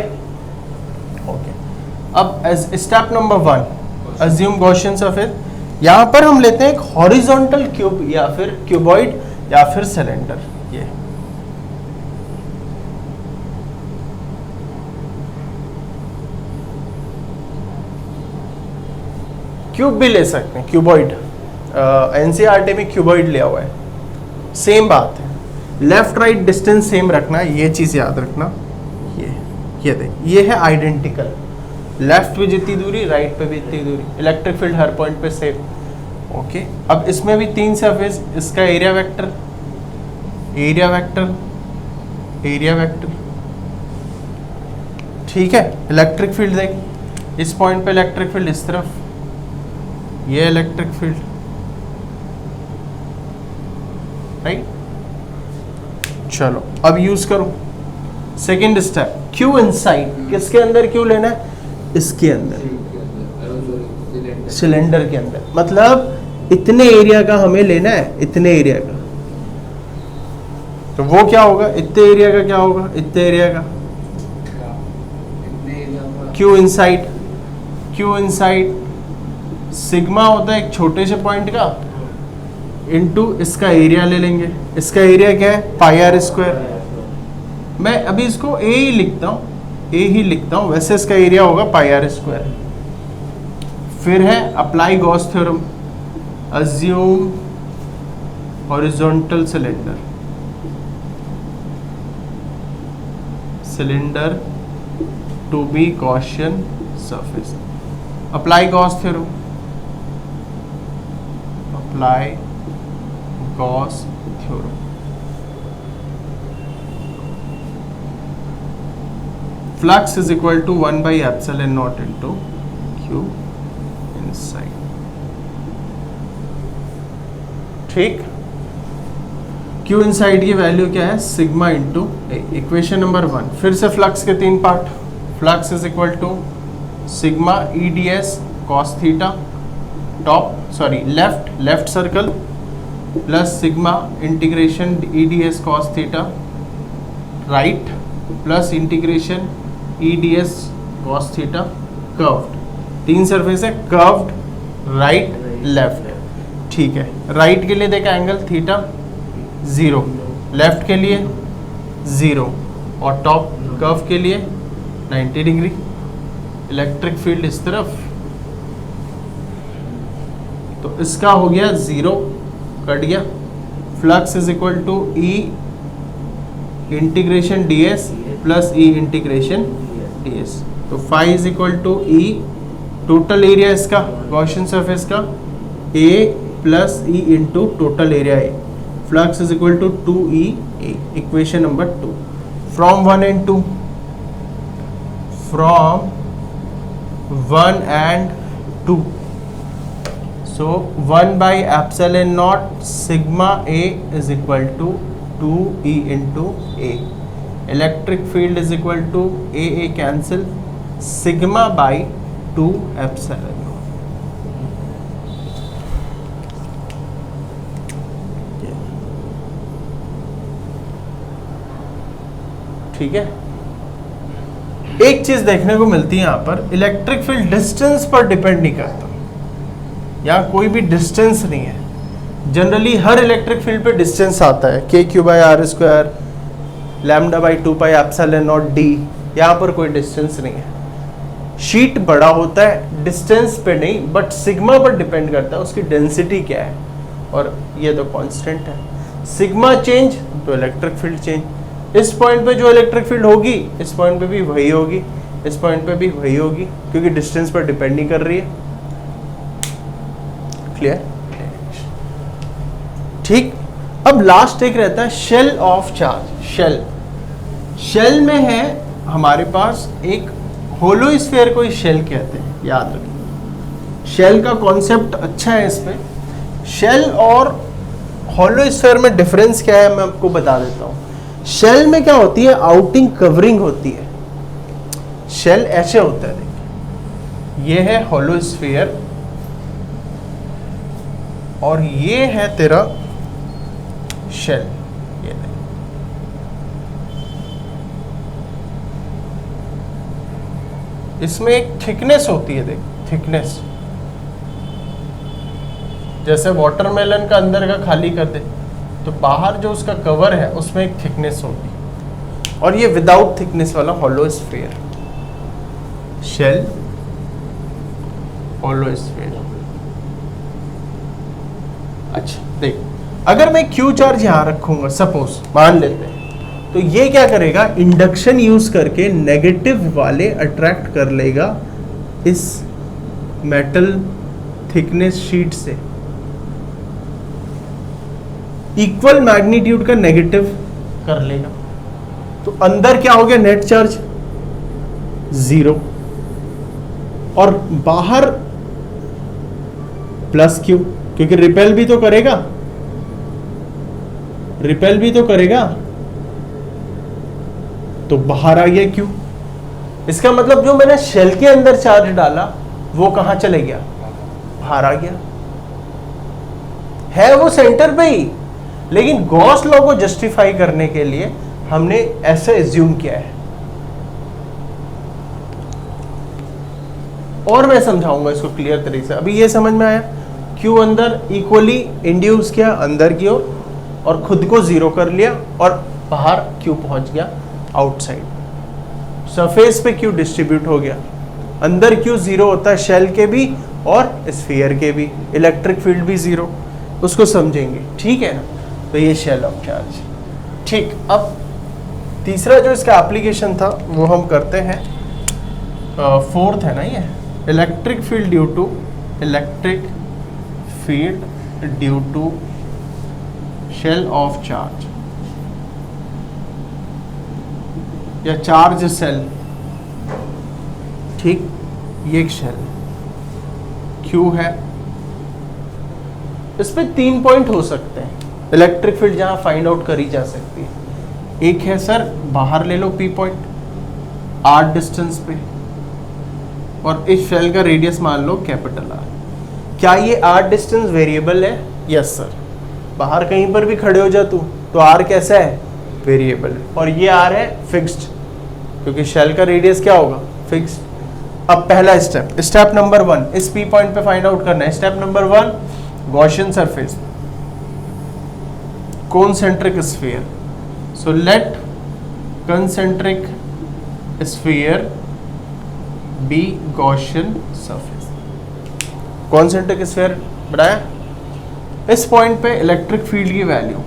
ओके। अब step number 1, assume Gaussian surface. यहाँ पर हम लेते हैं एक हॉरिजॉन्टल क्यूब या फिर क्यूबॉइड या फिर सिलेंडर। ये क्यूब भी ले सकते हैं, क्यूबॉइड। एनसीईआरटी में क्यूबॉइड लिया हुआ है, सेम बात है। लेफ्ट राइट डिस्टेंस सेम रखना, ये चीज़ याद रखना। ये देख, ये है आइडेंटिकल, लेफ्ट पे जितनी दूरी राइट पे भी इतनी दूरी, इलेक्ट्रिक फील्ड हर पॉइंट पे सेम। ओके, अब इसमें भी 3 सरफेस, इसका area vector, area vector, area vector. ठीक है, इलेक्ट्रिक फील्ड देख, इस पॉइंट पे इलेक्ट्रिक फील्ड इस तरफ, ये इलेक्ट्रिक फील्ड, राइट। चलो अब यूज करो सेकेंड स्टेप, क्यू इनसाइड। किसके अंदर क्यू लेना है? इसके अंदर, सिलेंडर के अंदर। मतलब इतने एरिया का हमें लेना है, इतने एरिया का। तो वो क्या होगा, इतने एरिया का क्या होगा, इतने एरिया का Q inside. Q inside sigma होता है एक छोटे से पॉइंट का, इनटू इसका एरिया ले लेंगे। इसका एरिया क्या है? पाई आर स्क्वायर। मैं अभी इसको ए ही लिखता हूँ, ए ही लिखता हूँ, वैसे इसका एरिया होगा पाई आर स्क्वायर। फिर है apply Gauss theorem, assume horizontal cylinder, cylinder to be Gaussian surface. Apply Gauss theorem, apply Gauss theorem. Flux is equal to 1/ε0 into Q inside. ठीक, क्यू इनसाइड की वैल्यू क्या है? Sigma into equation number 1। फिर से फ्लक्स के 3 part. Flux is equal to sigma E D S cos theta left circle plus sigma integration E D S cos theta, right plus integration E D S cos theta, curved, 3 surface है, curved right left, ठीक है। Right के लिए देखा angle theta 0, left के लिए 0 और top curve के लिए 90 डिग्री। इलेक्ट्रिक फील्ड इस तरफ, तो इसका हो गया 0, कट गया। Flux is equal to E integration D S plus E integration D S, तो phi is equal to E, total area इसका गॉसियन सरफेस का A plus E into total area A, flux is equal to 2E A, equation number 2 from 1 and 2, from 1 and 2. So 1 by epsilon naught sigma A is equal to 2E into A. Electric field is equal to AA cancel, sigma by 2 epsilon naught. ठीक है। एक चीज देखने को मिलती है यहाँ पर, इलेक्ट्रिक फील्ड डिस्टेंस पर डिपेंड नहीं करता, यहाँ कोई भी डिस्टेंस नहीं है। जनरली हर इलेक्ट्रिक फील्ड पे डिस्टेंस आता है, K Q by R square lambda by 2 pi epsilon naught D, यहाँ पर कोई डिस्टेंस नहीं है। शीट बड़ा होता है, डिस्टेंस पे नहीं, बट सिग्मा पर डिपेंड करता है उसकी डेंसिटी क्या है, और ये तो कांस्टेंट है। सिग्मा चेंज तो इलेक्ट्रिक फील्ड चेंज, इस पॉइंट पे जो इलेक्ट्रिक फील्ड होगी इस पॉइंट पे भी वही होगी, इस पॉइंट पे भी वही होगी, क्योंकि डिस्टेंस पर डिपेंड नहीं कर रही है। क्लियर? ठीक। अब लास्ट एक रहता है शेल ऑफ चार्ज। शेल में है हमारे पास एक होलो स्फीयर को ही शेल कहते हैं, याद रखिए। शेल का कॉन्सेप्ट अच्छा है। इस पे शेल और होलो स्फीयर में डिफरेंस क्या है मैं आपको बता देता हूँ। शेल में क्या होती है, आउटिंग कवरिंग होती है। शेल ऐसे होता है, देखिए ये है होलो स्फीयर और ये है तेरा शेल। ये इसमें एक थिकनेस होती है, देख थिकनेस, जैसे वाटरमेलन का अंदर का खाली कर दे तो बाहर जो उसका कवर है उसमें एक थिकनेस होगी, और ये विदाउट थिकनेस वाला hollow sphere, shell hollow sphere. अच्छा देख, अगर मैं क्यू चार्ज यहां रखूंगा, सपोज मान लेते हैं, तो ये क्या करेगा, इंडक्शन यूज करके नेगेटिव वाले अट्रैक्ट कर लेगा इस मेटल थिकनेस शीट से, इक्वल मैग्नीट्यूड का नेगेटिव कर लेगा। तो अंदर क्या हो गया, नेट चार्ज 0 और बाहर प्लस क्यू, क्योंकि रिपेल भी तो करेगा, तो बाहर आ गया क्यू। इसका मतलब जो मैंने शेल के अंदर चार्ज डाला वो कहां चले गया, बाहर आ गया। है वो सेंटर पे ही, लेकिन गॉस लॉ को जस्टिफाई करने के लिए हमने ऐसा एज्यूम किया है। और मैं समझाऊंगा इसको क्लियर तरीके से। अभी ये समझ में आया, क्यू अंदर इक्वली इंड्यूस किया अंदर की ओर और खुद को 0 कर लिया, और बाहर क्यू पहुंच गया आउटसाइड। सरफेस पे क्यू डिस्ट्रीब्यूट हो गया, अंदर क्यू 0 होता है शेल के भी और स्फीयर के भी, इलेक्ट्रिक फील्ड भी 0, उसको समझेंगे, ठीक है ना। तो ये शेल ऑफ चार्ज। ठीक, अब तीसरा जो इसका एप्लीकेशन था वो हम करते हैं, फोर्थ है ना ये, electric field due to shell of charge या चार्ज सेल। ठीक, ये एक शेल क्यू है, इस पे 3 पॉइंट हो सकते हैं इलेक्ट्रिक फील्ड जहां फाइंड आउट करी जा सकती है। एक है सर, बाहर ले लो P पॉइंट R डिस्टेंस पे, और इस शेल का रेडियस मान लो कैपिटल R। क्या ये आर डिस्टेंस वेरिएबल है? Yes sir. बाहर कहीं पर भी खड़े हो जा तू तो आर कैसा है? वेरिएबल है। और ये आर है फिक्स्ड, क्योंकि शेल का रेडियस क्या होगा? फिक्स्ड। अब पहला स्टेप नंबर 1 इस पी पॉइंट पे फाइंड आउट करना है। Step number 1, Gaussian surface, concentric sphere. So let concentric sphere be Gaussian surface. Concentric sphere बढ़ाया, इस पॉइंट पे इलेक्ट्रिक फील्ड की वैल्यू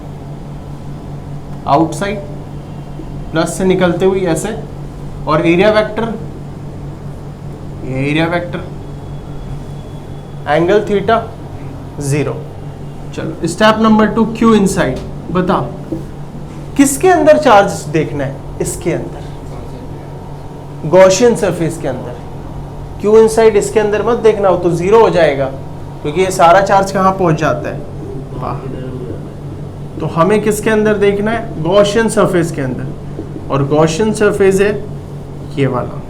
आउटसाइड प्लस से निकलते हुई ऐसे, और एरिया वेक्टर, ये एरिया वेक्टर, एंगल थीटा 0। चलो स्टेप नंबर 2, क्यू इनसाइड। बता किसके अंदर चार्ज देखना है? इसके अंदर, गॉसियन सरफेस के अंदर। क्यू इनसाइड इसके अंदर मत देखना, हो तो 0 हो जाएगा, क्योंकि ये सारा चार्ज कहाँ पहुंच जाता है? तो हमें किसके अंदर देखना है? गॉसियन सरफेस के अंदर। और गॉसियन सरफेस है ये वाला,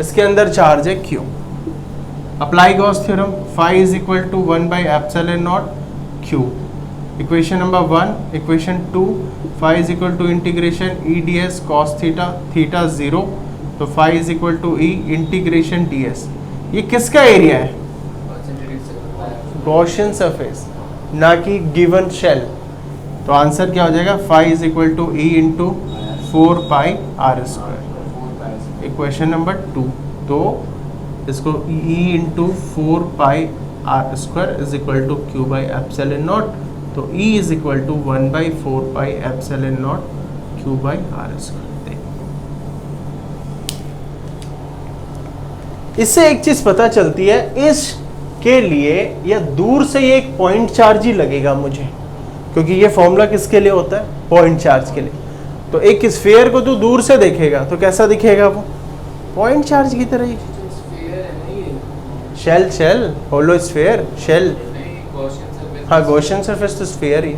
इसके अंदर चार्ज है Q. Apply Gauss theorem, phi is equal to 1 by epsilon naught q। Equation number 1, equation 2, phi is equal to integration e ds cos theta, theta 0, तो phi is equal to e integration ds। ये किसका area है? Gaussian surface, ना कि given shell. तो answer क्या हो जाएगा? phi is equal to e into 4 pi R square. Equation number 2, तो इसको e into 4 pi R square is equal to Q by epsilon naught. तो e is equal to 1 by 4 pi epsilon naught Q by R square. इससे एक चीज पता चलती है, इस के लिए या दूर से ये एक पॉइंट चार्ज ही लगेगा मुझे, क्योंकि ये फॉर्मूला किसके लिए होता है? पॉइंट चार्ज के लिए। तो एक स्फीयर को तू दूर से देखेगा तो कैसा दिखेगा वो? पॉइंट चार्ज की तरह ही। Shell hollow sphere, shell. हाँ, गॉसियन सरफेस तो स्फीयर ही।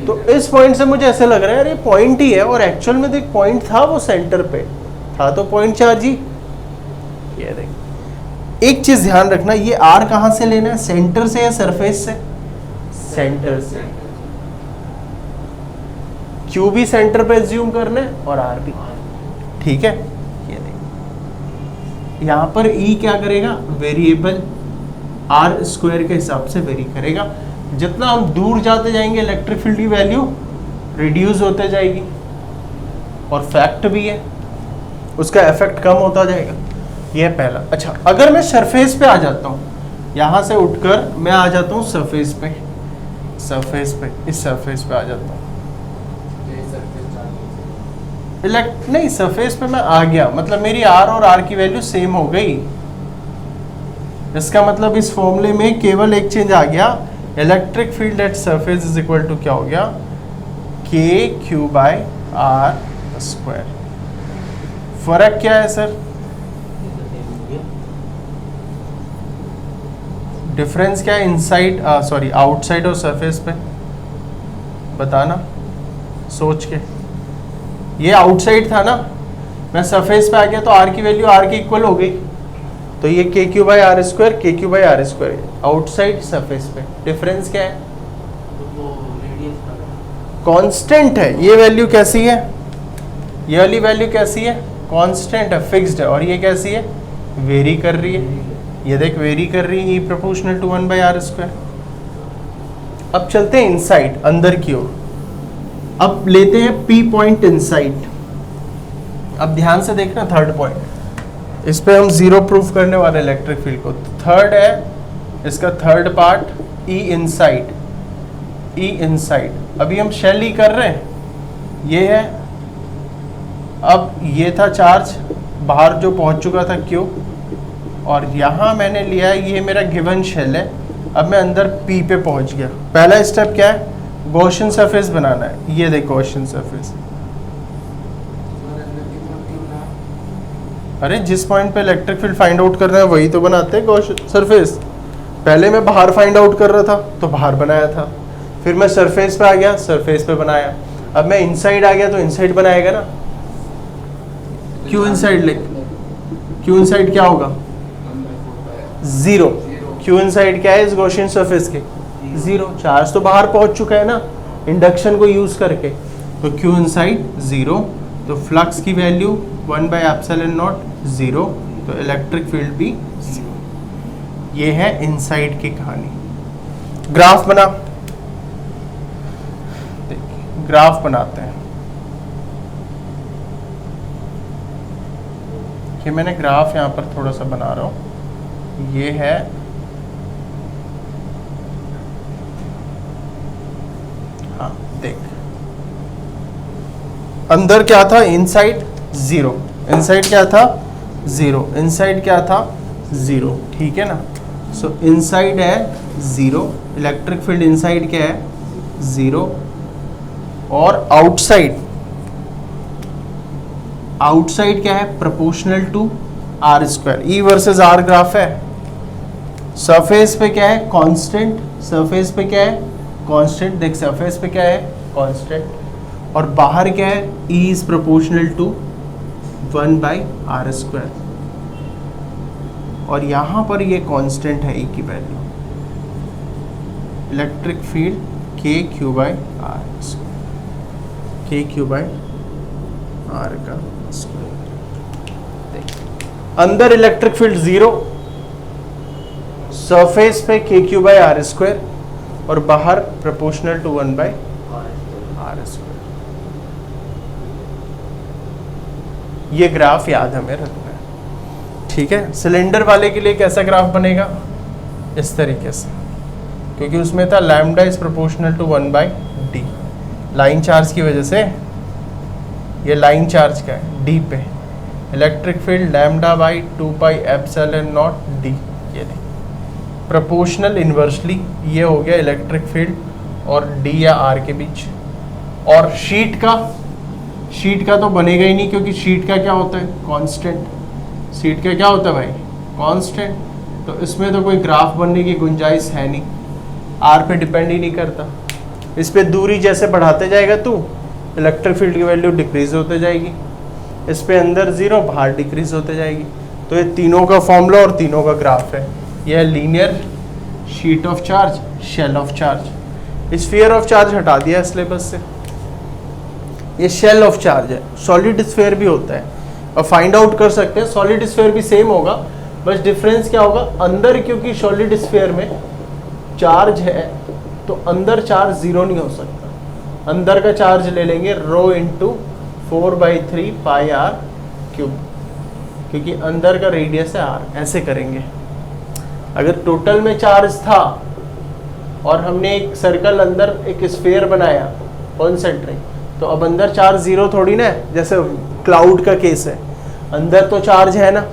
तो इस पॉइंट से मुझे ऐसा लग रहा है यार ये पॉइंट ही है, और एक्चुअल में देख पॉइंट था वो सेंटर पे था, तो पॉइंट चार्ज ही। ये देख, एक चीज ध्यान रखना, ये आर कहां से लेना है? सेंटर से या सरफेस से? सेंटर से। क्यू भी सेंटर पे एज्यूम करना है और आर भी, ठीक है। ये देख, यहां पर ई क्या करेगा? वेरिएबल आर स्क्वायर के हिसाब से वेरी करेगा। जितना हम दूर जाते जाएंगे इलेक्ट्रिक फील्ड की वैल्यू रिड्यूस होते जाएगी, और फैक्ट भी है, उसका इफेक्ट कम होता जाएगा। ये पहला। अच्छा, अगर मैं सरफेस पे आ जाता हूँ, यहाँ से उठकर मैं आ जाता हूँ सरफेस पे, इस सरफेस पे आ जाता हूँ, नहीं सरफेस पे मैं आ गया, मतलब मेरी आर और आर की वैल्यू सेम हो गई। इसका मतलब इस फॉर्मूले में केवल एक चेंज आ गया, electric field at surface is equal to क्या हो गया? के क्यू बाय आर स्क्वायर। फर्क क्या है सर? डिफरेंस क्या है इनसाइड सॉरी आउटसाइड और सरफेस पे? बताना सोच के। ये आउटसाइड था ना, मैं सरफेस पे आ गया तो आर की वैल्यू आर के इक्वल हो गई, तो ये K Q by R square, K Q by R square outside surface पे। डिफरेंस क्या है? कांस्टेंट है। ये वैल्यू कैसी है? ये वाली वैल्यू कैसी है? कांस्टेंट है, फिक्स्ड है। और ये कैसी है? वेरी कर रही है। ये देख वेरी कर रही है, E proportional to 1 by R square. अब चलते हैं इनसाइड, अंदर की ओर। अब लेते हैं पी पॉइंट इनसाइड। अब ध्यान से देखना थर्ड पॉइंट, इस पे हम जीरो प्रूफ करने वाले इलेक्ट्रिक फील्ड को। थर्ड है इसका थर्ड पार्ट, ई इनसाइड। ई इनसाइड अभी हम शेल ही कर रहे हैं, ये है। अब ये था चार्ज बाहर जो पहुंच चुका था क्यू, और यहाँ मैंने लिया है ये मेरा गिवन शेल है। अब मैं अंदर पी पे पहुंच गया। पहला स्टेप क्या है? गॉसियन सरफेस बनाना है। ये देख गॉसियन सरफेस, अरे जिस पॉइंट पे इलेक्ट्रिक फील्ड फाइंड आउट कर रहे हैं वही तो बनाते हैं गॉसियन सरफेस। पहले मैं बाहर फाइंड आउट कर रहा था तो बाहर बनाया था, फिर मैं सरफेस पे आ गया, सरफेस पे बनाया। अब मैं इनसाइड आ गया तो इनसाइड बनाएगा ना। क्यू इनसाइड लिख, क्यू इनसाइड क्या होगा? 0। क्यू इनसाइड क्या है इस गॉसियन सरफेस के? 0। चार्ज तो बाहर पहुंच चुका है ना इंडक्शन को यूज करके, तो क्यू इनसाइड 0, तो फ्लक्स की वैल्यू 1/ε0 0, तो इलेक्ट्रिक फील्ड भी 0। ये है इनसाइड की कहानी। ग्राफ बना, देखिए ग्राफ बनाते हैं। कि मैंने ग्राफ यहाँ पर थोड़ा सा बना रहा हूँ, ये है हाँ देख, अंदर क्या था? इनसाइड 0, इनसाइड क्या था? 0, इनसाइड क्या था? 0, ठीक है ना। सो इनसाइड है 0, इलेक्ट्रिक फील्ड इनसाइड क्या है? 0, और आउटसाइड, आउटसाइड क्या है? Proportional to R square. E versus R graph है। सरफेस पे क्या है? कांस्टेंट, सरफेस पे क्या है? कांस्टेंट, देख सरफेस पे क्या है? कांस्टेंट, और बाहर क्या है? E is proportional to 1/r², और यहां पर ये कांस्टेंट है ई की value, electric field KQ/r², KQ/r का स्क्वायर। अंदर इलेक्ट्रिक फील्ड 0, सरफेस पे KQ/r², और बाहर प्रोपोर्शनल टू 1/r²। ये ग्राफ याद हमें रखना है, ठीक है। सिलेंडर वाले के लिए कैसा ग्राफ बनेगा? इस तरीके से, क्योंकि उसमें था lambda is proportional to 1/d, line charge की वजह से, ये लाइन चार्ज का है d पे, इलेक्ट्रिक फील्ड λ/2πε0d, ये नहीं प्रोपोर्शनल इन्वर्सली, ये हो गया इलेक्ट्रिक फील्ड और d या r के बीच। और शीट का तो बनेगा ही नहीं, क्योंकि शीट का क्या होता है? कांस्टेंट। शीट का क्या होता है भाई? कांस्टेंट। तो इसमें तो कोई ग्राफ बनने की गुंजाइश है नहीं, r पे डिपेंड ही नहीं करता। इस पे दूरी जैसे बढ़ाते जाएगा तू, इलेक्ट्रिक फील्ड की वैल्यू डिक्रीज होते जाएगी। इस पे अंदर 0, बाहर डिक्रीज होते जाएगी। तो ये तीनों का फॉर्मूला और तीनों का ग्राफ है। यह linear sheet of charge, shell of charge. Sphere of charge हटा दिया सिलेबस से, ये शेल ऑफ चार्ज है। सॉलिड स्फीयर भी होता है, और फाइंड आउट कर सकते हैं। सॉलिड स्फीयर भी सेम होगा, बस डिफरेंस क्या होगा? अंदर क्योंकि सॉलिड स्फीयर में चार्ज है, तो अंदर चार्ज 0 नहीं हो सकता। अंदर का चार्ज ले लेंगे ρ × 4/3πr³, क्योंकि अंदर का रेडियस है r। ऐसे करेंगे। अगर टोटल में चार्ज था और हमने एक सर्कल अंदर एक स्फीयर बनाया कॉन्सेंट्रिक, तो अब अंदर चार्ज 0 थोड़ी ना है, जैसे क्लाउड का केस है। अंदर तो चार्ज है ना,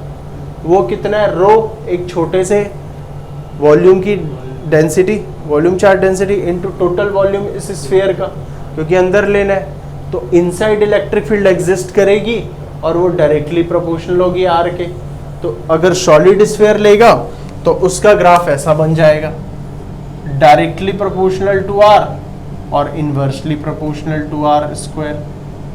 वो कितना है? ρ, एक छोटे से वॉल्यूम की density, volume charge density into total volume इस स्फीयर का, क्योंकि अंदर लेना है। तो इनसाइड इलेक्ट्रिक फील्ड एग्जिस्ट करेगी और वो डायरेक्टली प्रोपोर्शनल होगी r के। तो अगर सॉलिड स्फीयर लेगा तो उसका ग्राफ ऐसा बन जाएगा, डायरेक्टली प्रोपोर्शनल टू r और इनवर्सली प्रोपोर्शनल टू r²।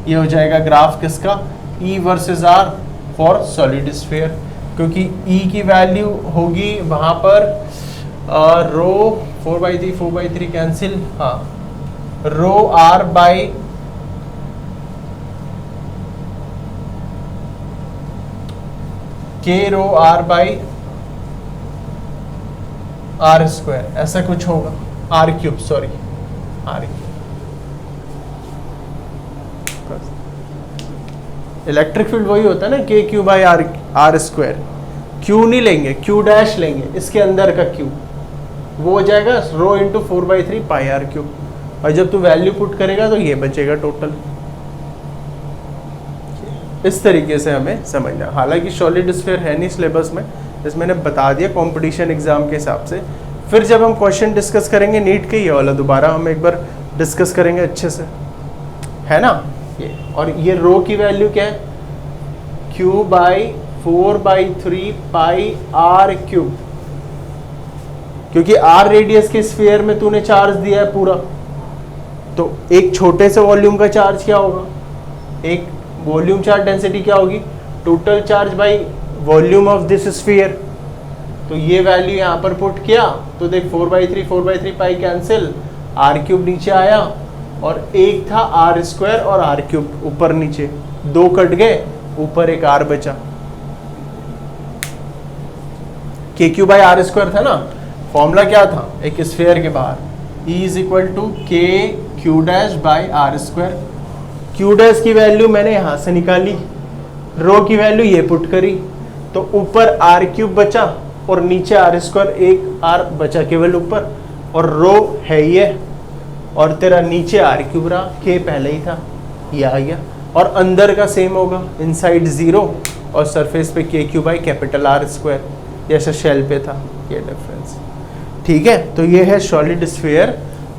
ये हो जाएगा ग्राफ किसका? E versus r for solid sphere, क्योंकि E की वैल्यू होगी वहां पर ρ 4/3 कैंसिल, हाँ, ρr बाई k r/r², ऐसा कुछ होगा, r³ sorry, r³। Electric field वही होता है ना, KQ/r²। Q नहीं लेंगे, Q' लेंगे, इसके अंदर का Q, वो हो जाएगा ρ × 4/3πr³। और जब तू वैल्यू पुट करेगा तो ये बचेगा टोटल। इस तरीके से हमें समझना। हालांकि सॉलिड स्फीयर है नहीं सिलेबस में, इसमें मैंने बता दिया कंपटीशन एग्जाम के हिसाब से। फिर जब हम क्वेश्चन डिस्कस करेंगे नीट के, ये वाला दोबारा हम एक बार डिस्कस करेंगे अच्छे से, है ना ये। और ये रो की वैल्यू क्या है? Q/4/3πr³, क्योंकि r रेडियस के स्फीयर में तूने चार्ज दिया है पूरा, तो एक छोटे से वॉल्यूम का चार्ज क्या होगा? एक वॉल्यूम चार्ज डेंसिटी क्या होगी? Total charge by volume of this sphere. तो ये वैल्यू यहाँ पर पुट किया तो देख 4/3 पाई कैंसिल, आर क्यूब नीचे आया और एक था आर स्क्वायर और आर क्यूब ऊपर नीचे, दो कट गए, ऊपर एक आर बचा। के क्यू बाई आर स्क्वायर था ना, फॉर्मूला क्या था एक स्फेयर के बाहर, E is equal to K Q dash by R square. Q dash की वैल्यू मैंने यहाँ से निकाली, रो की वैल्यू ये पुट करी, तो ऊपर आर क्यूब बचा और नीचे आर स्क्वायर, एक आर बचा केवल ऊपर, और रो है ये, और तेरा नीचे आर क्यूब रहा, के पहले ही था, ये आ गया। और अंदर का सेम होगा, इनसाइड 0 और सरफेस पे के Q by capital R square, जैसे शेल पे था, ये डिफरेंस। ठीक है, तो ये है सॉलिड स्फीयर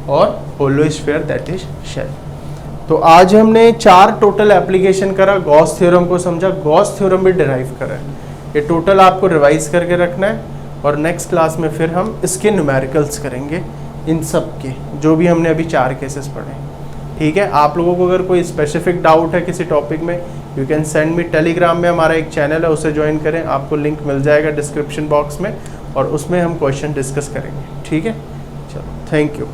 और hollow sphere that is shell. तो आज हमने 4 टोटल एप्लीकेशन करा, गॉस थ्योरम को समझा, गॉस थ्योरम भी डिराइव करा है, ये टोटल आपको रिवाइज करके रखना है, और नेक्स्ट क्लास में फिर हम इसके न्यूमेरिकल्स करेंगे, इन सब के जो भी हमने अभी 4 केसेस पढ़े। ठीक है, आप लोगों को अगर कोई स्पेसिफिक डाउट है किसी टॉपिक में, you can send me, Telegram में हमारा एक चैनल है, उसे ज्वाइन करें, आपको लिंक मिल जाएगा डिस्क्रिप्शन बॉक्स में, और उसमें हम क्वेश्चन डिस्कस करेंगे। ठीक है, चलो, थैंक यू।